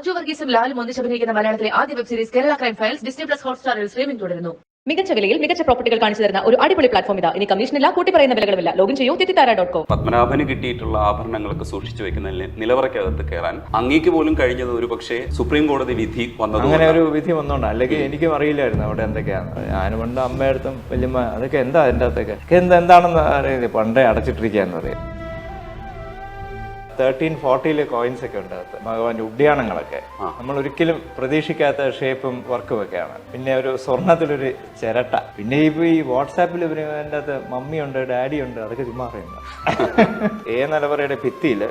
മഞ്ജു വർഗീസും ലാലും ഒന്നിച്ച് അഭിനയിക്കുന്ന മലയാളത്തിലെ ആദ്യ web series Kerala crime files Disney plus ഹോട്ട്സ്റ്റാറിൽ സ്ട്രീമിംഗ് തുടരുന്നു. മികച്ച വിലയിൽ മികച്ച പ്രോപ്പർട്ടികൾ കാണിച്ചു തരുന്ന ഒരു അടിപൊളി പ്ലാറ്റ്ഫോം ഇതാ. ഇനി കമ്മീഷനില്ല, കൂട്ടി പറയുന്ന വിലകളുമില്ല. ലോഗിൻ ചെയ്യൂ tittitara.com. പത്മനാഭന് കിട്ടിയിട്ടുള്ള ആഭരണങ്ങളൊക്കെ സൂക്ഷിച്ചു വെക്കുന്ന നിലവറയ്ക്കകത്ത് കയറാൻ അങ്ങേക്ക് പോലും കഴിഞ്ഞത് ഒരു പക്ഷേ സുപ്രീം കോടതി വിധി വന്നത്. അങ്ങനെ ഒരു വിധി വന്നോണ്ട്, അല്ലെങ്കിൽ എനിക്കും അറിയില്ലായിരുന്നു അവിടെ എന്തൊക്കെയാണ്. ഞാൻ പണ്ട് അമ്മയടുത്തും വല്യമ്മ അതൊക്കെ എന്താ അതിൻ്റെ അകത്തൊക്കെ എന്താണെന്ന് അറിയില്ല, പണ്ടേ അടച്ചിട്ടിരിക്കുകയെന്ന് പറയും. 1340 കോയിൻസ് ഒക്കെ ഉണ്ട് അകത്ത്, ഭഗവാന്റെ ഉദ്യാനങ്ങളൊക്കെ. നമ്മൾ ഒരിക്കലും പ്രതീക്ഷിക്കാത്ത ഷേപ്പും വർക്കും ഒക്കെയാണ്. പിന്നെ ഒരു സ്വർണത്തിലൊരു ചിരട്ട. പിന്നെ ഈ വാട്സാപ്പിൽ അതിൻ്റെ അകത്ത് മമ്മിയുണ്ട്, ഡാഡി ഉണ്ട്, അതൊക്കെ ചുമ്മാ അറിയുന്നത്. നിലവറയുടെ ഭിത്തിയില്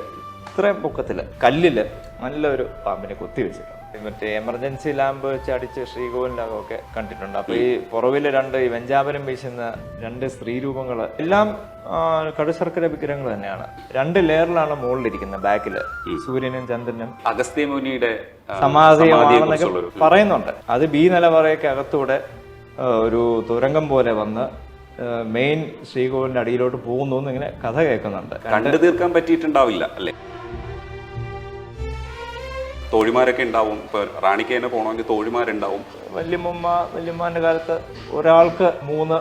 ഇത്രയും പൊക്കത്തില് കല്ലില് നല്ലൊരു പാമ്പിനെ കുത്തി വെച്ചിട്ടുണ്ട്. മറ്റേ എമർജൻസി ലാമ്പ് വെച്ച് അടിച്ച് ശ്രീകോവിലാകമൊക്കെ കണ്ടിട്ടുണ്ട്. അപ്പൊ ഈ പുറവില് ഈ വെഞ്ചാപനം വീശുന്ന 2 സ്ത്രീരൂപങ്ങൾ എല്ലാം കടുശർക്കര വിഗ്രഹങ്ങൾ തന്നെയാണ്. 2 ലെയറിലാണ് മുകളിലിരിക്കുന്നത്. ബാക്കില് സൂര്യനും ചന്ദ്രനും അഗസ്ത്യമുനിയുടെ സമാധിയാണെന്നൊക്കെ പറയുന്നുണ്ട്. അത് ബി നിലവറയ്ക്ക് അകത്തൂടെ ഒരു തുരങ്കം പോലെ വന്ന് മെയിൻ ശ്രീകോവിലിന്റെ അടിയിലോട്ട് പോകുന്നു ഇങ്ങനെ കഥ കേൾക്കുന്നുണ്ട്. കണ്ടു തീർക്കാൻ പറ്റിയിട്ടുണ്ടാവില്ല അല്ലേ? തോഴിമാരൊക്കെ ഉണ്ടാവും. ഇപ്പൊ റാണിക്ക് തന്നെ പോകണമെങ്കിൽ തോഴിമാരുണ്ടാവും. വല്യമ്മന്റെ കാലത്ത് ഒരാൾക്ക് 3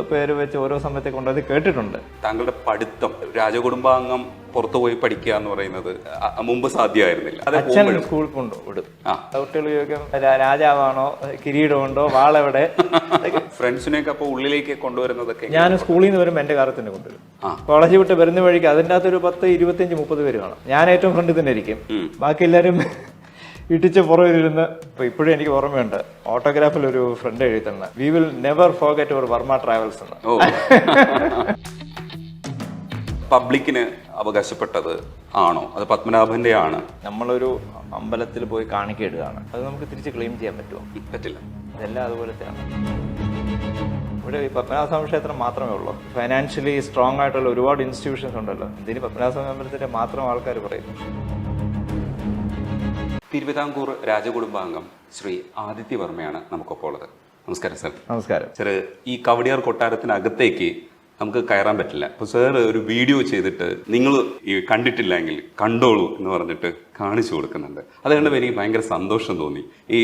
പേര് വെച്ച് ഓരോ സമയത്തെ കൊണ്ടത് കേട്ടിട്ടുണ്ട്. താങ്കളുടെ പഠിത്തം, രാജകുടുംബാംഗം പുറത്തുപോയി പഠിക്കുക എന്ന് പറയുന്നത് മുമ്പ് സാധ്യമായിരുന്നില്ല. അച്ഛൻ സ്കൂളിൽ കൊണ്ടുവിടും. കുട്ടികൾ ചോദിക്കും രാജാവാണോ, കിരീടമുണ്ടോ, വാളെവിടെ. ഫ്രണ്ട്സിനെയൊക്കെ അപ്പൊ ഉള്ളിലേക്ക് കൊണ്ടുവരുന്നതൊക്കെ ഞാൻ സ്കൂളിൽ നിന്ന് വരുമ്പോൾ എന്റെ കാലത്ത് തന്നെ കൊണ്ടുവരും. കോളേജ് വിട്ട് വരുന്ന വഴിക്ക് അതിൻ്റെ അകത്ത് ഒരു 10, 25, 30 പേര് കാണും. ഞാൻ ഏറ്റവും ഫ്രണ്ടിൽ തന്നെ ഇരിക്കും. ബാക്കി എല്ലാവരും ഇട്ടിച്ച് പുറകിലിരുന്ന്. ഇപ്പോഴും എനിക്ക് ഓർമ്മയുണ്ട്, ഓട്ടോഗ്രാഫിൽ ഒരു ഫ്രണ്ട് എഴുതുന്ന V will never forget your Varma travels എന്ന്. പബ്ലിക്കിന് അവകാശപ്പെട്ടത് ആണോ അത് പത്മനാഭന്റെ ആണ്? നമ്മളൊരു അമ്പലത്തിൽ പോയി കാണിക്കയിടുകയാണ്, അത് നമുക്ക് തിരിച്ച് ക്ലെയിം ചെയ്യാൻ പറ്റുമോ? പറ്റില്ല. ഇതെല്ലാം അതുപോലത്തെയാണ്. ഇവിടെ ഈ പത്മനാഭസ്വാമി ക്ഷേത്രം മാത്രമേ ഉള്ളൂ. ഫൈനാൻഷ്യലി സ്ട്രോങ് ആയിട്ടുള്ള ഒരുപാട് ഇൻസ്റ്റിറ്റ്യൂഷൻസ് ഉണ്ടല്ലോ. ഇതിന് പത്മനാഭസ്വാമി അമ്പലത്തിന്റെ മാത്രം ആൾക്കാർ പറയുന്നു. തിരുവിതാംകൂർ രാജകുടുംബാംഗം ശ്രീ ആദിത്യവർമ്മയാണ് നമുക്കൊപ്പം ഉള്ളത്. നമസ്കാരം സർ. നമസ്കാരം സർ. ഈ കവടിയാർ കൊട്ടാരത്തിനകത്തേക്ക് നമുക്ക് കയറാൻ പറ്റില്ല. അപ്പൊ സാർ ഒരു വീഡിയോ ചെയ്തിട്ട് നിങ്ങൾ ഈ കണ്ടിട്ടില്ലെങ്കിൽ കണ്ടോളൂ എന്ന് പറഞ്ഞിട്ട് കാണിച്ചു കൊടുക്കുന്നുണ്ട്. അതുകൊണ്ട് എനിക്ക് ഭയങ്കര സന്തോഷം തോന്നി. ഈ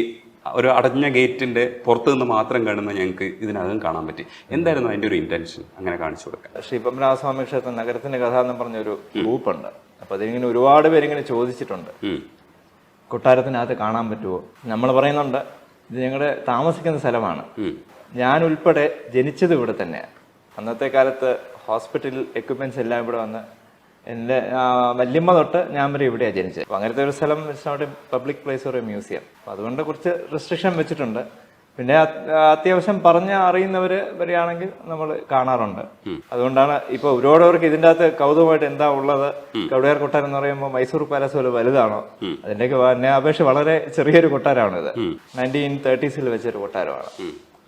ഒരു അടഞ്ഞ ഗേറ്റിന്റെ പുറത്തു നിന്ന് മാത്രം കാണുന്ന ഞങ്ങൾക്ക് ഇതിനകം കാണാൻ പറ്റി. എന്തായിരുന്നു അതിന്റെ ഒരു ഇന്റൻഷൻ അങ്ങനെ കാണിച്ചു കൊടുക്കാൻ? ശ്രീ പത്മനാഭസ്വാമി ക്ഷേത്രം നഗരത്തിന്റെ കഥ എന്ന് പറഞ്ഞൊരു ഗ്രൂപ്പുണ്ട്. അപ്പൊ അതിങ്ങനെ ഒരുപാട് പേരിങ്ങനെ ചോദിച്ചിട്ടുണ്ട്, കൊട്ടാരത്തിനകത്ത് കാണാൻ പറ്റുമോ? നമ്മൾ പറയുന്നുണ്ട് ഇത് ഞങ്ങളുടെ താമസിക്കുന്ന സ്ഥലമാണ്. ഞാൻ ഉൾപ്പെടെ ജനിച്ചത് ഇവിടെ തന്നെയാണ്. അന്നത്തെ കാലത്ത് ഹോസ്പിറ്റൽ എക്യുപ്മെന്റ്സ് എല്ലാം ഇവിടെ വന്ന് എൻ്റെ വല്യമ്മ തൊട്ട് ഞാൻ വരെ ഇവിടെയാണ് ജനിച്ചത്. അപ്പം അങ്ങനത്തെ ഒരു സ്ഥലം വെച്ചാൽ പബ്ലിക് പ്ലേസ് ഒരു മ്യൂസിയം. അപ്പം അതുകൊണ്ട് കുറച്ച് റെസ്ട്രിക്ഷൻ വെച്ചിട്ടുണ്ട്. പിന്നെ അത്യാവശ്യം അറിയുന്നവര് വരികയാണെങ്കിൽ നമ്മൾ കാണാറുണ്ട്. അതുകൊണ്ടാണ് ഇപ്പൊ ഒരുപാടവർക്ക് ഇതിൻ്റെ അകത്ത് കൗതുകമായിട്ട് എന്താ ഉള്ളത്, കവടിയാർ കൊട്ടാരം എന്ന് പറയുമ്പോൾ മൈസൂർ പാലസ് പോലെ വലുതാണോ? അതിന്റെയൊക്കെ അപേക്ഷ വളരെ ചെറിയൊരു കൊട്ടാരമാണ് ഇത്. 1930s വെച്ചൊരു കൊട്ടാരമാണ്.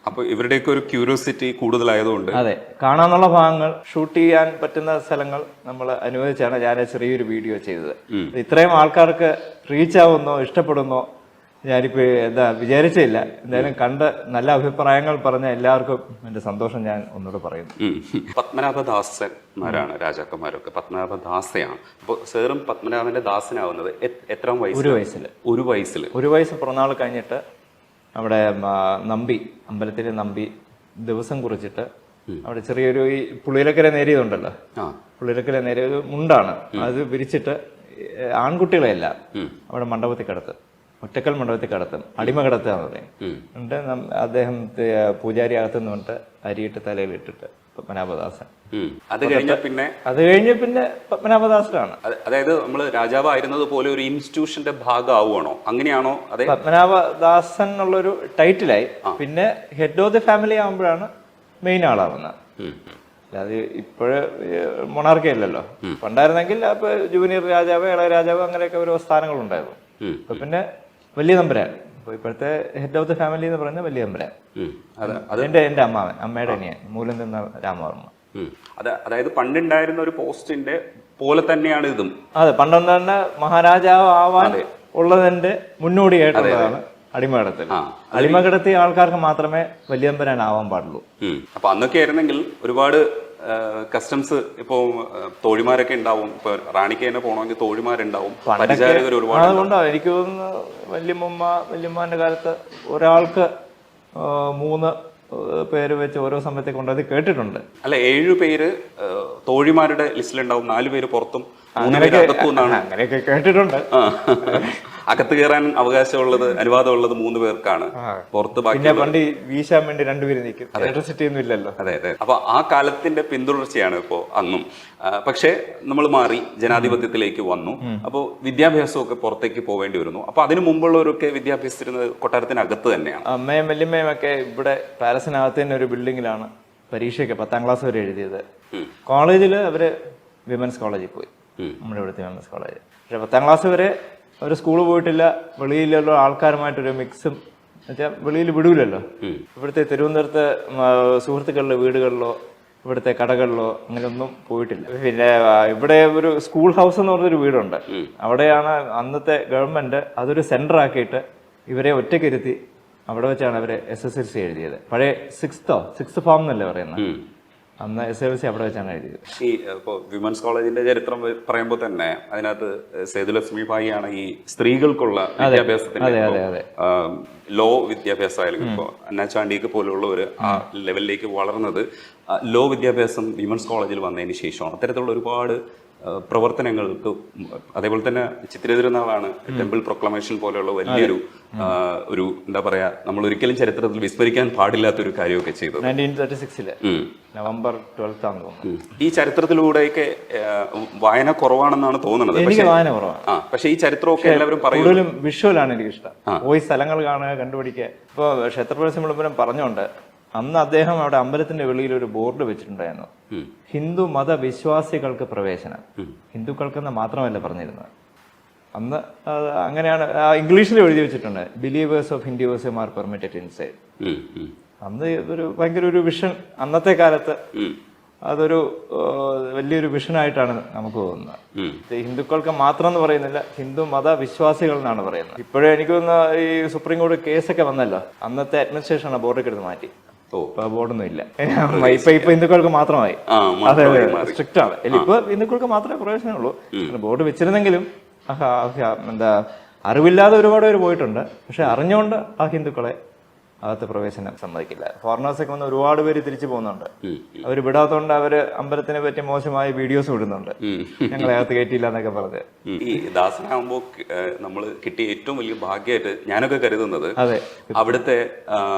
അപ്പൊ ഇവരുടെയൊക്കെ ഒരു ക്യൂരിയോസിറ്റി കൂടുതലായതുകൊണ്ട് അതെ, കാണാനുള്ള ഭാഗങ്ങൾ ഷൂട്ട് ചെയ്യാൻ പറ്റുന്ന സ്ഥലങ്ങൾ നമ്മൾ അനുവദിച്ചാണ് ഞാൻ ചെറിയൊരു വീഡിയോ ചെയ്തത്. ഇത്രയും ആൾക്കാർക്ക് റീച്ച് ആവുന്നോ ഇഷ്ടപ്പെടുന്നോ ഞാനിപ്പോ വിചാരിച്ചില്ല. എന്തായാലും കണ്ട് നല്ല അഭിപ്രായങ്ങൾ പറഞ്ഞ എല്ലാവർക്കും എന്റെ സന്തോഷം ഞാൻ ഒന്നുകൂടെ പറയുന്നു. പത്മനാഭദാസന്മാരാണ് രാജാക്കന്മാരൊക്കെ. പത്മനാഭദാസയാണ്. അപ്പോൾ സാറും പത്മനാഭന്റെ ദാസനാവുന്നത് എത്രാം വയസ്സ്? 1 വയസ്സിൽ. 1 വയസ്സ് പിറന്നാൾ കഴിഞ്ഞിട്ട് അവിടെ നമ്പി, അമ്പലത്തിലെ നമ്പി ദിവസം കുറിച്ചിട്ട് അവിടെ ചെറിയൊരു ഈ പുളിയിലക്കര നേരിയതുണ്ടല്ലോ, പുളിയിലക്കര നേരിയ മുണ്ടാണ്, അത് വിരിച്ചിട്ട് ആൺകുട്ടികളെല്ലാം അവിടെ മണ്ഡപത്തിൽ കിടത്തും. ഒറ്റക്കൽ മണ്ഡപത്തിൽ കിടത്തും. അടിമ കിടത്തുകയെന്ന് പറയും. എന്നിട്ട് അദ്ദേഹം പൂജാരി അകത്തുനിന്ന് പറഞ്ഞിട്ട് അരിയിട്ട് തലയിൽ ഇട്ടിട്ട് പത്മനാഭദാസൻ. അത് കഴിഞ്ഞ പിന്നെ പത്മനാഭദാസനാണ്. അതായത് നമ്മൾ രാജാവായിരുന്നത് പോലെ ഒരു ഇൻസ്റ്റിറ്റ്യൂഷന്റെ ഭാഗമാവുകയാണോ? അങ്ങനെയാണോ? അതെ, പത്മനാഭദാസൻ എന്നുള്ളൊരു ടൈറ്റിലായി. പിന്നെ ഹെഡ് ഓഫ് ദി ഫാമിലി ആകുമ്പോഴാണ് മെയിൻ ആളാവുന്നത്. അല്ലാതെ ഇപ്പോഴ് മൊണാർക്കി അല്ലല്ലോ. പണ്ടായിരുന്നെങ്കിൽ അപ്പൊ ജൂനിയർ രാജാവ്, ഇളയ രാജാവ്, അങ്ങനെയൊക്കെ ഓരോ സ്ഥാനങ്ങളുണ്ടായിരുന്നു. അപ്പൊ പിന്നെ വലിയ തമ്പുരാൻ, ഇപ്പോഴത്തെ ഹെഡ് ഓഫ് ദി ഫാമിലി എന്ന് പറയുന്നത് വലിയ തമ്പുരാൻ. എന്റെ അമ്മാവൻ, അമ്മയുടെ അനിയൻ മൂലം രാമവർമ്മ. അതായത് പണ്ടുണ്ടായിരുന്ന ഒരു പോസ്റ്റിന്റെ പോലെ തന്നെയാണ് ഇതും. അതെ, പണ്ടും തന്നെ മഹാരാജാവ് ആവാൻ ഉള്ളതിന്റെ മുന്നോടിയായിട്ടുള്ളതാണ് അടിമകടത്തിൽ. അടിമകടത്തിയ ആൾക്കാർക്ക് മാത്രമേ വലിയ തമ്പുരാൻ ആവാൻ പാടുള്ളൂ. അപ്പൊ അന്നൊക്കെ ആയിരുന്നെങ്കിൽ ഒരുപാട് കസ്റ്റംസ് ഇപ്പോ തോഴിമാരൊക്കെ ഉണ്ടാവും. ഇപ്പൊ റാണിക്ക് തന്നെ പോകണമെങ്കിൽ തോഴിമാരുണ്ടാവും, പരിചാരകർ ഒരുപാട്. അതുകൊണ്ടാണ് എനിക്ക് തോന്നുന്നു വല്യമ്മാന്റെ കാലത്ത് ഒരാൾക്ക് 3 പേര് വെച്ച് ഓരോ സമയത്തേക്ക് കൊണ്ട് അത് കേട്ടിട്ടുണ്ട്. അല്ല, 7 പേര് തോഴിമാരുടെ ലിസ്റ്റിലുണ്ടാവും, 4 പേര് പുറത്തും, 3 പേര് അകത്തും എന്നാണ്. അങ്ങനെയൊക്കെ കേട്ടിട്ടുണ്ട്. അകത്ത് കയറാൻ അവകാശമുള്ളത്, അനുവാദമുള്ളത് 3 പേർക്കാണ്. പുറത്ത് പിന്നെ പണ്ട് വീശാൻ വേണ്ടി 2 പേര് നിൽക്കും. ഇലക്ട്രിസിറ്റി ഒന്നും ഇല്ലല്ലോ. അതെ അതെ. അപ്പൊ ആ കാലത്തിന്റെ പിന്തുടർച്ചയാണ് ഇപ്പോ അന്നും. പക്ഷെ നമ്മൾ മാറി ജനാധിപത്യത്തിലേക്ക് വന്നു. അപ്പോൾ വിദ്യാഭ്യാസമൊക്കെ പുറത്തേക്ക് പോവേണ്ടി വരുന്നു. അപ്പൊ അതിനു മുമ്പുള്ളവരൊക്കെ വിദ്യാഭ്യാസത്തിരുന്നത് കൊട്ടാരത്തിനകത്ത് തന്നെയാണ്. അമ്മയും വല്യമ്മയും ഒക്കെ ഇവിടെ പാലസിനകത്ത് തന്നെ ഒരു ബിൽഡിങ്ങിലാണ് പരീക്ഷയൊക്കെ 10ാം ക്ലാസ് വരെ എഴുതിയത്. കോളേജിൽ അവര് വിമൻസ് കോളേജിൽ പോയി, നമ്മുടെ ഇവിടുത്തെ വിമൻസ് കോളേജ്. പക്ഷെ 10ാം ക്ലാസ് വരെ അവർ സ്കൂളിൽ പോയിട്ടില്ല. വെളിയിലുള്ള ആൾക്കാരുമായിട്ടൊരു മിക്സും എന്നുവെച്ചാൽ വെളിയിൽ വിടൂലല്ലോ. ഇവിടുത്തെ തിരുവനന്തപുരത്തെ സുഹൃത്തുക്കളുടെ വീടുകളിലോ ഇവിടുത്തെ കടകളിലോ അങ്ങനെയൊന്നും പോയിട്ടില്ല. പിന്നെ ഇവിടെ ഒരു സ്കൂൾ ഹൗസ് എന്ന് പറഞ്ഞൊരു വീടുണ്ട്. അവിടെയാണ് അന്നത്തെ ഗവൺമെന്റ് അതൊരു സെന്റർ ആക്കിയിട്ട് ഇവരെ ഒറ്റയ്ക്കിരുത്തി അവിടെ വെച്ചാണ് അവര് SSLC എഴുതിയത്. പഴയ സിക്സ്ത് ഫോം എന്നല്ലേ പറയുന്നത്. അന്ന് SSLC അവിടെ വെച്ചാണ് എഴുതിയത്. ഈ ഇപ്പോൾ വിമൻസ് കോളേജിന്റെ ചരിത്രം പറയുമ്പോൾ തന്നെ അതിനകത്ത് സേതുലക്ഷ്മി ഭായിയാണ് ഈ സ്ത്രീകൾക്കുള്ള വിദ്യാഭ്യാസത്തിന്റെ ലോ വിദ്യാഭ്യാസമായാലും ഇപ്പോൾ അന്നാചാണ്ടിക്ക് പോലുള്ളവർ ആ ലെവലിലേക്ക് വളർന്നത് ലോ വിദ്യാഭ്യാസം വിമൻസ് കോളേജിൽ വന്നതിന് ശേഷമാണ്. അത്തരത്തിലുള്ള ഒരുപാട് പ്രവർത്തനങ്ങൾക്ക്, അതേപോലെ തന്നെ ചിത്തിര തിരുനാളാണ് ടെമ്പിൾ പ്രൊക്ലമേഷൻ പോലെയുള്ള വലിയൊരു ഒരു എന്താ പറയാ, നമ്മൾ ഒരിക്കലും ചരിത്രത്തിൽ വിസ്മരിക്കാൻ പാടില്ലാത്തൊരു കാര്യമൊക്കെ ചെയ്തത് 1936 നവംബർ 12 ആണെന്ന് തോന്നുന്നു. ഈ ചരിത്രത്തിലൂടെയൊക്കെ വായന കുറവാണെന്നാണ് തോന്നുന്നത്. എനിക്ക് വായന കുറവാണ്. പക്ഷെ ഈ ചരിത്രമൊക്കെ എല്ലാവരും പറയും. കൂടുതലും വിഷ്വലാണ് എനിക്ക് ഇഷ്ടം. പോയി സ്ഥലങ്ങൾ കാണുക, കണ്ടുപിടിക്കുക. ഇപ്പോൾ ക്ഷേത്രപ്രവേശം വിളംബരം പറഞ്ഞുകൊണ്ട് അന്ന് അദ്ദേഹം അവിടെ അമ്പലത്തിന്റെ വെളിയിൽ ഒരു ബോർഡ് വെച്ചിട്ടുണ്ടായിരുന്നു, ഹിന്ദു മതവിശ്വാസികൾക്ക് പ്രവേശനം. ഹിന്ദുക്കൾക്കെന്ന് മാത്രമല്ല പറഞ്ഞിരുന്നത്. അന്ന് അങ്ങനെയാണ് ഇംഗ്ലീഷിൽ എഴുതി വെച്ചിട്ടുണ്ട്, believers of Hinduism R permitted inside. അന്ന് ഇതൊരു ഭയങ്കര ഒരു വിഷൻ, അന്നത്തെ കാലത്ത് അതൊരു വലിയൊരു വിഷനായിട്ടാണ് നമുക്ക് തോന്നുന്നത്. ഹിന്ദുക്കൾക്ക് മാത്രം എന്ന് പറയുന്നില്ല, ഹിന്ദു മതവിശ്വാസികൾ എന്നാണ് പറയുന്നത്. ഇപ്പോഴും എനിക്ക് തോന്നുന്ന ഈ സുപ്രീം കോടതി കേസൊക്കെ വന്നല്ലോ, അന്നത്തെ അഡ്മിനിസ്ട്രേഷൻ ബോർഡൊക്കെ എടുത്ത് മാറ്റി. ബോർഡൊന്നും ഇല്ല. ഇപ്പൊ ഹിന്ദുക്കൾക്ക് മാത്രമായി. അതെ, സ്ട്രിക്റ്റ് ആണ്. ഇപ്പൊ ഹിന്ദുക്കൾക്ക് മാത്രമേ പ്രവേശനമുള്ളൂ. ബോർഡ് വെച്ചിരുന്നെങ്കിലും എന്താ അറിവില്ലാതെ ഒരുപാട് പേര് പോയിട്ടുണ്ട്. പക്ഷെ അറിഞ്ഞുകൊണ്ട് ആ ഹിന്ദുക്കളെ അകത്ത് പ്രവേശനം സമ്മതിക്കില്ല. ഫോറിനേഴ്സൊക്കെ വന്ന് ഒരുപാട് പേര് തിരിച്ചു പോകുന്നുണ്ട്. അവർ വിടാത്തോണ്ട് അവര് അമ്പലത്തിനെ പറ്റി മോശമായ വീഡിയോസ് വിടുന്നുണ്ട്, ഞങ്ങളെ അകത്ത് കയറ്റിയില്ല എന്നൊക്കെ പറഞ്ഞ്. ഈ ദാസനാകുമ്പോ നമ്മൾ കിട്ടിയ ഏറ്റവും വലിയ ഭാഗ്യമായിട്ട് ഞാനൊക്കെ കരുതുന്നത് അവിടുത്തെ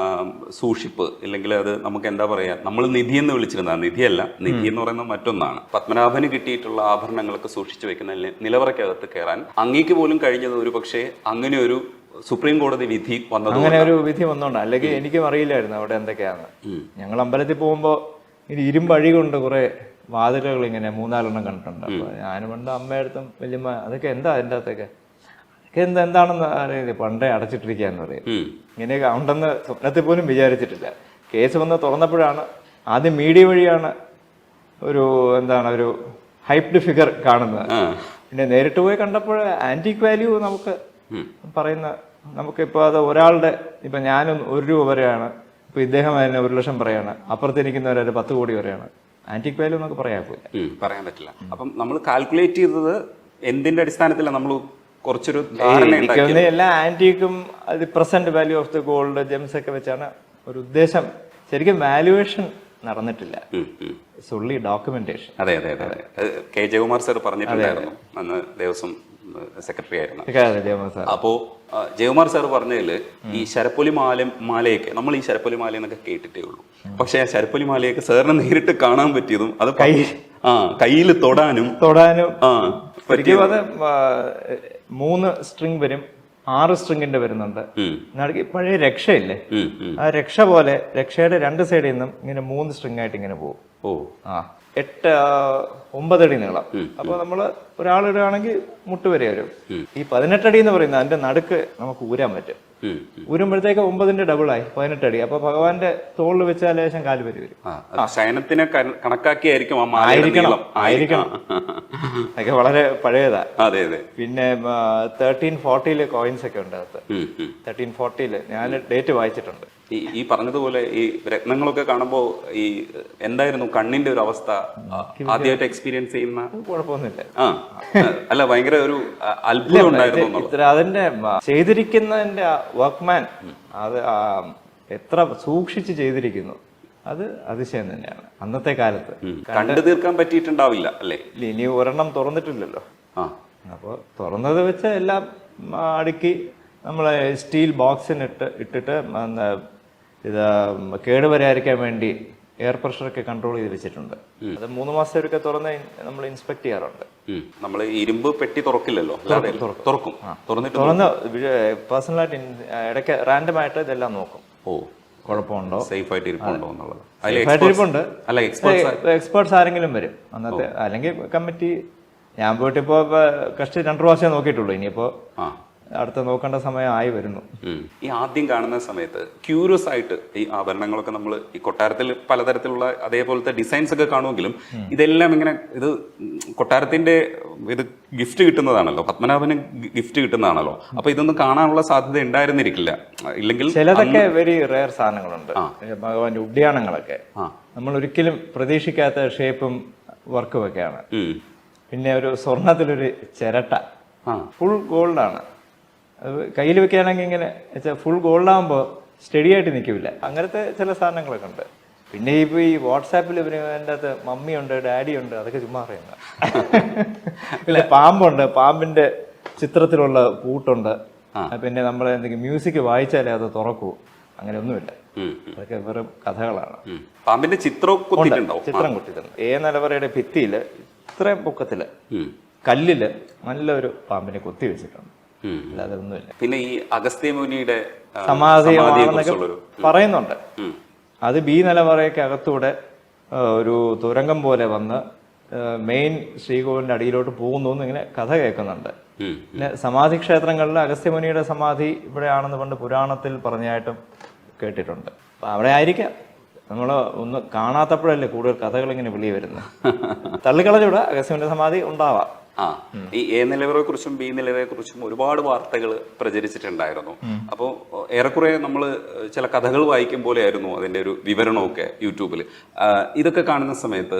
സൂക്ഷിപ്പ്, ഇല്ലെങ്കിൽ അത് നമുക്ക് എന്താ പറയാ, നമ്മൾ നിധി എന്ന് വിളിച്ചിരുന്ന നിധിയല്ല, നിധി എന്ന് പറയുന്നത് മറ്റൊന്നാണ്. പത്മനാഭന് കിട്ടിയിട്ടുള്ള ആഭരണങ്ങളൊക്കെ സൂക്ഷിച്ചു വെക്കുന്ന നിലവറയ്ക്കകത്ത് കയറാൻ അങ്ങേക്ക് പോലും കഴിഞ്ഞത് ഒരു പക്ഷേ അങ്ങനെ ഒരു സുപ്രീം കോടതി വിധി വന്നത്, അങ്ങനെ ഒരു വിധി വന്നോണ്ട്. അല്ലെങ്കിൽ എനിക്കും അറിയില്ലായിരുന്നു അവിടെ എന്തൊക്കെയാണ്. ഞങ്ങൾ അമ്പലത്തിൽ പോകുമ്പോ ഇത് ഇരുമ്പഴി കൊണ്ട് കുറെ വാതിലുകൾ ഇങ്ങനെ 3-4 കണ്ടിട്ടുണ്ട്. അപ്പൊ ഞാൻ പണ്ട് അമ്മയടുത്തും വല്യമ്മ അതൊക്കെ എന്താ അതിൻ്റെ അകത്തൊക്കെ എന്താണെന്ന് അറിയില്ല, പണ്ടേ അടച്ചിട്ടിരിക്കാന്ന് പറയും. ഇങ്ങനെയൊക്കെ ഉണ്ടെന്ന് സ്വപ്നത്തിൽ പോലും വിചാരിച്ചിട്ടില്ല. കേസ് വന്ന് തുറന്നപ്പോഴാണ് ആദ്യം മീഡിയ വഴിയാണ് ഒരു ഒരു ഹൈപ്ഡ് ഫിഗർ കാണുന്നത്. പിന്നെ നേരിട്ട് പോയി കണ്ടപ്പോൾ ആന്റിക് വാല്യൂ നമുക്ക് പറയുന്ന, നമുക്കിപ്പോൾ അത് ഒരാളുടെ, ഇപ്പൊ ഞാനും 1 രൂപ വരെയാണ്, ഇപ്പൊ ഇദ്ദേഹം അതിനെ 1 ലക്ഷം പറയാണ്, അപ്പുറത്തിരിക്കുന്നവരെ 10 കോടി വരെയാണ്. ആന്റിക് വാല്യൂ നമുക്ക് പറയാൻ പറ്റില്ല. അപ്പം നമ്മൾ കാൽക്കുലേറ്റ് ചെയ്തത് എന്തിന്റെ അടിസ്ഥാനത്തിലാണ്? നമ്മൾ കുറച്ചൊരു എല്ലാ ആന്റിക്കും അത് present value of the gold Gems ഒക്കെ വെച്ചാണ് ഒരു ഉദ്ദേശം. ശരിക്കും വാല്യുവേഷൻ നടന്നിട്ടില്ല, സുള്ളി ഡോക്യുമെന്റേഷൻ. അതെ അതെ അതെ. കെ ജയകുമാർ സാർ പറഞ്ഞിട്ടുണ്ടായിരുന്നു, അന്ന് ദേവസ്വം സെക്രട്ടറി ആയിരുന്നു. അപ്പോ ജയകുമാർ സാർ പറഞ്ഞതില് ഈ ശരപ്പൊലി മാലയൊക്കെ, നമ്മൾ ഈ ശരപ്പൊലി മാല എന്നൊക്കെ കേട്ടിട്ടേ ഉള്ളൂ. പക്ഷെ ആ ശരപ്പൊലി മാലയൊക്കെ സാറിനെ നേരിട്ട് കാണാൻ പറ്റിയതും അത് കയ്യിൽ തൊടാനും 3 സ്ട്രിങ് വരും, 6 സ്ട്രിങ്ങിന്റെ വരുന്നുണ്ട്. പഴയ രക്ഷയില്ലേ, ആ രക്ഷ പോലെ രക്ഷയുടെ 2 സൈഡിൽ നിന്നും ഇങ്ങനെ 3 സ്ട്രിങ് ആയിട്ട് ഇങ്ങനെ പോകും. 8-9 അടി നീളം. അപ്പൊ നമ്മള് ഒരാളിടുകയാണെങ്കിൽ മുട്ടുവരെ വരും. ഈ 18 അടി എന്ന് പറയുന്നത് അതിന്റെ നടുക്ക് നമുക്ക് ഊരാൻ പറ്റും. ഊരുമ്പോഴത്തേക്ക് 9ന്റെ ഡബിളായി 18 അടി. അപ്പൊ ഭഗവാന്റെ തോളിൽ വെച്ചാൽ ലേശം കാല് വരി വരും. ശയനത്തിനെ കണക്കാക്കിയായിരിക്കും ആയിരിക്കണം. അതൊക്കെ വളരെ പഴയതാ. അതെ അതെ. പിന്നെ 1340 കോയിൻസ് ഒക്കെ ഉണ്ട് അകത്ത്. 1340 ഞാൻ ഡേറ്റ് വായിച്ചിട്ടുണ്ട്. ഈ പറഞ്ഞതുപോലെ ഈ രത്നങ്ങളൊക്കെ കാണുമ്പോൾ ഈ എന്തായിരുന്നു കണ്ണിന്റെ ഒരു അവസ്ഥ ആദ്യമായിട്ട് എക്സ്പീരിയൻസ് ചെയ്യുന്ന? കുഴപ്പമൊന്നുമില്ല. അല്ല, ഭയങ്കര ഒരു അത്ഭുതം ഉണ്ടായിരുന്നു. അതിന്റെ ചെയ്തിരിക്കുന്നതിന്റെ വർക്ക്മാൻ അത് എത്ര സൂക്ഷിച്ച് ചെയ്തിരിക്കുന്നു, അത് അതിശയം തന്നെയാണ് അന്നത്തെ കാലത്ത്. കണ്ടു തീർക്കാൻ പറ്റിയിട്ടുണ്ടാവില്ല അല്ലേ? ഇനി ഒരെണ്ണം തുറന്നിട്ടില്ലല്ലോ. അപ്പോൾ തുറന്നത് വെച്ച് എല്ലാം അടുക്കി നമ്മളെ സ്റ്റീൽ ഇട്ടിട്ട് ഇത് കേടുവരാതിരിക്കാൻ വേണ്ടി എയർ പ്രഷറൊക്കെ കൺട്രോൾ ചെയ്ത് വെച്ചിട്ടുണ്ട്. അത് 3 മാസത്തേക്ക് തുറന്ന് നമ്മൾ ഇൻസ്പെക്ട് ചെയ്യാറുണ്ട്. നമ്മൾ ഇരുമ്പ് പെട്ടി തുറക്കില്ലല്ലോ, തുറക്കും. തുറന്ന് പേഴ്സണലായിട്ട് ഇടയ്ക്ക് റാൻഡമായിട്ട് ഇതെല്ലാം നോക്കും. കുഴപ്പമുണ്ടോ, സേഫ് ആയിട്ട് ഇരിപ്പുണ്ടോ എന്നുള്ളത്. ഇരിപ്പുണ്ട്. എക്സ്പേർട്സ് ആരെങ്കിലും വരും അന്നത്തെ, അല്ലെങ്കിൽ കമ്മിറ്റി. ഞാൻ പോയിട്ട് ഇപ്പോ കഷ്ടി 2 പ്രാവശ്യം നോക്കിയിട്ടുള്ളൂ. ഇനിയിപ്പോ അടുത്ത നോക്കേണ്ട സമയം ആയി വരുന്നു. ഈ ആദ്യം കാണുന്ന സമയത്ത് ക്യൂരിയസ് ആയിട്ട് ഈ ആഭരണങ്ങളൊക്കെ നമ്മൾ ഈ കൊട്ടാരത്തിൽ പലതരത്തിലുള്ള അതേപോലത്തെ ഡിസൈൻസ് ഒക്കെ കാണുമെങ്കിലും ഇതെല്ലാം ഇങ്ങനെ ഇത് കൊട്ടാരത്തിന്റെ ഇത് ഗിഫ്റ്റ് കിട്ടുന്നതാണല്ലോ, പത്മനാഭന് ഗിഫ്റ്റ് കിട്ടുന്നതാണല്ലോ. അപ്പൊ ഇതൊന്നും കാണാനുള്ള സാധ്യത ഉണ്ടായിരുന്നിരിക്കില്ല. ഇല്ലെങ്കിൽ ചിലതൊക്കെ വെരി റെയർ സാധനങ്ങളുണ്ട്. ഭഗവാന്റെ ഉദ്യാനങ്ങളൊക്കെ നമ്മൾ ഒരിക്കലും പ്രതീക്ഷിക്കാത്ത ഷേപ്പും വർക്കും ഒക്കെയാണ്. പിന്നെ ഒരു സ്വർണത്തിലൊരു ചിരട്ട ഫുൾ ഗോൾഡാണ്. അത് കയ്യിൽ വെക്കുകയാണെങ്കിൽ ഇങ്ങനെ ഫുൾ ഗോൾഡാകുമ്പോൾ സ്റ്റഡി ആയിട്ട് നിൽക്കില്ല. അങ്ങനത്തെ ചില സാധനങ്ങളൊക്കെ ഉണ്ട്. പിന്നെ ഇപ്പോൾ ഈ വാട്സാപ്പിൽ ഇവര് എൻ്റെ അകത്ത് മമ്മിയുണ്ട്, ഡാഡി ഉണ്ട്, അതൊക്കെ ചുമ്മാ അറിയുന്ന. പിന്നെ പാമ്പുണ്ട്, പാമ്പിന്റെ ചിത്രത്തിലുള്ള പൂട്ടുണ്ട്. പിന്നെ നമ്മൾ എന്തെങ്കിലും മ്യൂസിക് വായിച്ചാലേ അത് തുറക്കൂ, അങ്ങനെയൊന്നുമില്ല. അതൊക്കെ വെറും കഥകളാണ്. പാമ്പിന്റെ ചിത്രം കുത്തിയിട്ടുണ്ട്. നിലവറയുടെ ഭിത്തിയില് ഇത്രയും പൊക്കത്തില് കല്ലില് നല്ലൊരു പാമ്പിനെ കൊത്തി വെച്ചിട്ടുണ്ട്. അല്ലാതെ ഒന്നുമില്ല. പിന്നെ ഈ അഗസ്ത്യമുനിയുടെ സമാധി പറയുന്നുണ്ട്. അത് ബി നിലവറയ്ക്ക് അകത്തൂടെ ഒരു തുരങ്കം പോലെ വന്ന് മെയിൻ ശ്രീകോവിലിന്റെ അടിയിലോട്ട് പോകുന്നു ഇങ്ങനെ കഥ കേൾക്കുന്നുണ്ട്. പിന്നെ സമാധി ക്ഷേത്രങ്ങളിൽ അഗസ്ത്യമുനിയുടെ സമാധി ഇവിടെയാണെന്ന് പണ്ട് പുരാണത്തിൽ പറഞ്ഞായിട്ടും കേട്ടിട്ടുണ്ട്. അപ്പൊ അവിടെ ആയിരിക്കാം. നമ്മൾ ഒന്ന് കാണാത്തപ്പോഴല്ലേ കൂടുതൽ കഥകൾ ഇങ്ങനെ വെളിയെ വരുന്നത്. തള്ളിക്കളഞ്ഞൂടെ, അഗസ്ത്യമുനിയുടെ സമാധി ഉണ്ടാവാം. ഈ എ നിലവറയെ കുറിച്ചും ബി നിലവറയെ കുറിച്ചും ഒരുപാട് വാർത്തകൾ പ്രചരിച്ചിട്ടുണ്ടായിരുന്നു. അപ്പോൾ ഏറെക്കുറെ നമ്മൾ ചില കഥകൾ വായിക്കും പോലെയായിരുന്നു അതിന്റെ ഒരു വിവരണമൊക്കെ യൂട്യൂബിൽ. ഇതൊക്കെ കാണുന്ന സമയത്ത്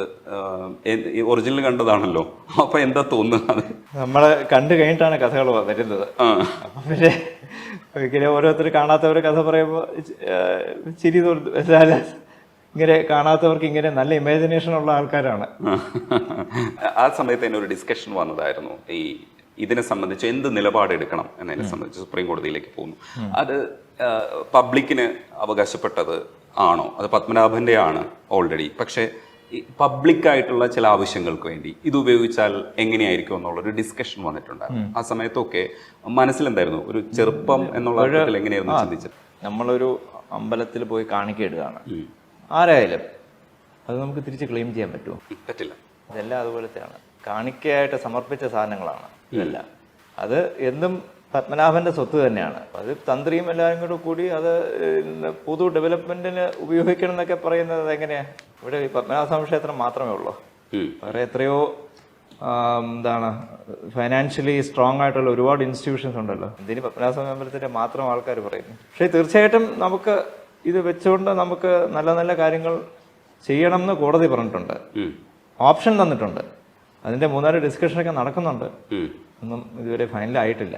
ഒറിജിനൽ കണ്ടതാണല്ലോ, അപ്പൊ എന്താ തോന്നുന്നത്? നമ്മള് കണ്ടു കഴിഞ്ഞിട്ടാണ് കഥകൾ വരുന്നത്. പിന്നെ ഒരിക്കലും ഓരോരുത്തർ കാണാത്തവർ കഥ പറയുമ്പോൾ ചിരി തോന്നുന്നു. ഇങ്ങനെ കാണാത്തവർക്ക് ഇങ്ങനെ നല്ല ഇമാജിനേഷൻ ഉള്ള ആൾക്കാരാണ്. ആ സമയത്ത് തന്നെ ഒരു ഡിസ്കഷൻ വന്നതായിരുന്നു ഈ ഇതിനെ സംബന്ധിച്ച് എന്ത് നിലപാടെടുക്കണം എന്നതിനെ സംബന്ധിച്ച്. സുപ്രീം കോടതിയിലേക്ക് പോകുന്നു. അത് പബ്ലിക്കിന് അവകാശപ്പെട്ടത് ആണോ, അത് പത്മനാഭന്റെ ആണ് ഓൾറെഡി. പക്ഷെ പബ്ലിക്കായിട്ടുള്ള ചില ആവശ്യങ്ങൾക്ക് വേണ്ടി ഇത് ഉപയോഗിച്ചാൽ എങ്ങനെയായിരിക്കും എന്നുള്ളൊരു ഡിസ്കഷൻ വന്നിട്ടുണ്ടായിരുന്നു. ആ സമയത്തൊക്കെ മനസ്സിലെന്തായിരുന്നു ഒരു ചെറുപ്പം എന്നുള്ള എങ്ങനെയായിരുന്നു ചിന്തിച്ചത്? നമ്മളൊരു അമ്പലത്തിൽ പോയി കാണിക്കയിടുകയാണ്, ആരായാലും അത് നമുക്ക് തിരിച്ച് ക്ലെയിം ചെയ്യാൻ പറ്റുമോ? പറ്റില്ല. ഇതെല്ലാം അതുപോലത്തെയാണ്. കാണിക്കയായിട്ട് സമർപ്പിച്ച സാധനങ്ങളാണ് ഇതെല്ലാം. അത് എന്നും പത്മനാഭന്റെ സ്വത്ത് തന്നെയാണ്. അത് തന്ത്രിയും എല്ലാവരും കൂടി അത് പൊതു ഡെവലപ്മെന്റിന് ഉപയോഗിക്കണം എന്നൊക്കെ പറയുന്നത് എങ്ങനെയാ? ഇവിടെ പത്മനാഭസ്വാമി ക്ഷേത്രം മാത്രമേ ഉള്ളൂ. വേറെ എത്രയോ ഫൈനാൻഷ്യലി സ്ട്രോങ് ആയിട്ടുള്ള ഒരുപാട് ഇൻസ്റ്റിറ്റ്യൂഷൻസ് ഉണ്ടല്ലോ. എന്തിന് പത്മനാഭസ്വാമി അമ്പലത്തിന്റെ മാത്രം ആൾക്കാർ പറയുന്നു? പക്ഷേ തീർച്ചയായിട്ടും നമുക്ക് ഇത് വെച്ചുകൊണ്ട് നമുക്ക് നല്ല നല്ല കാര്യങ്ങൾ ചെയ്യണം എന്ന് കോടതി പറഞ്ഞിട്ടുണ്ട്, ഓപ്ഷൻ തന്നിട്ടുണ്ട്. അതിന്റെ 3-4 ഡിസ്കഷനൊക്കെ നടക്കുന്നുണ്ട്. ഒന്നും ഇതുവരെ ഫൈനലായിട്ടില്ല.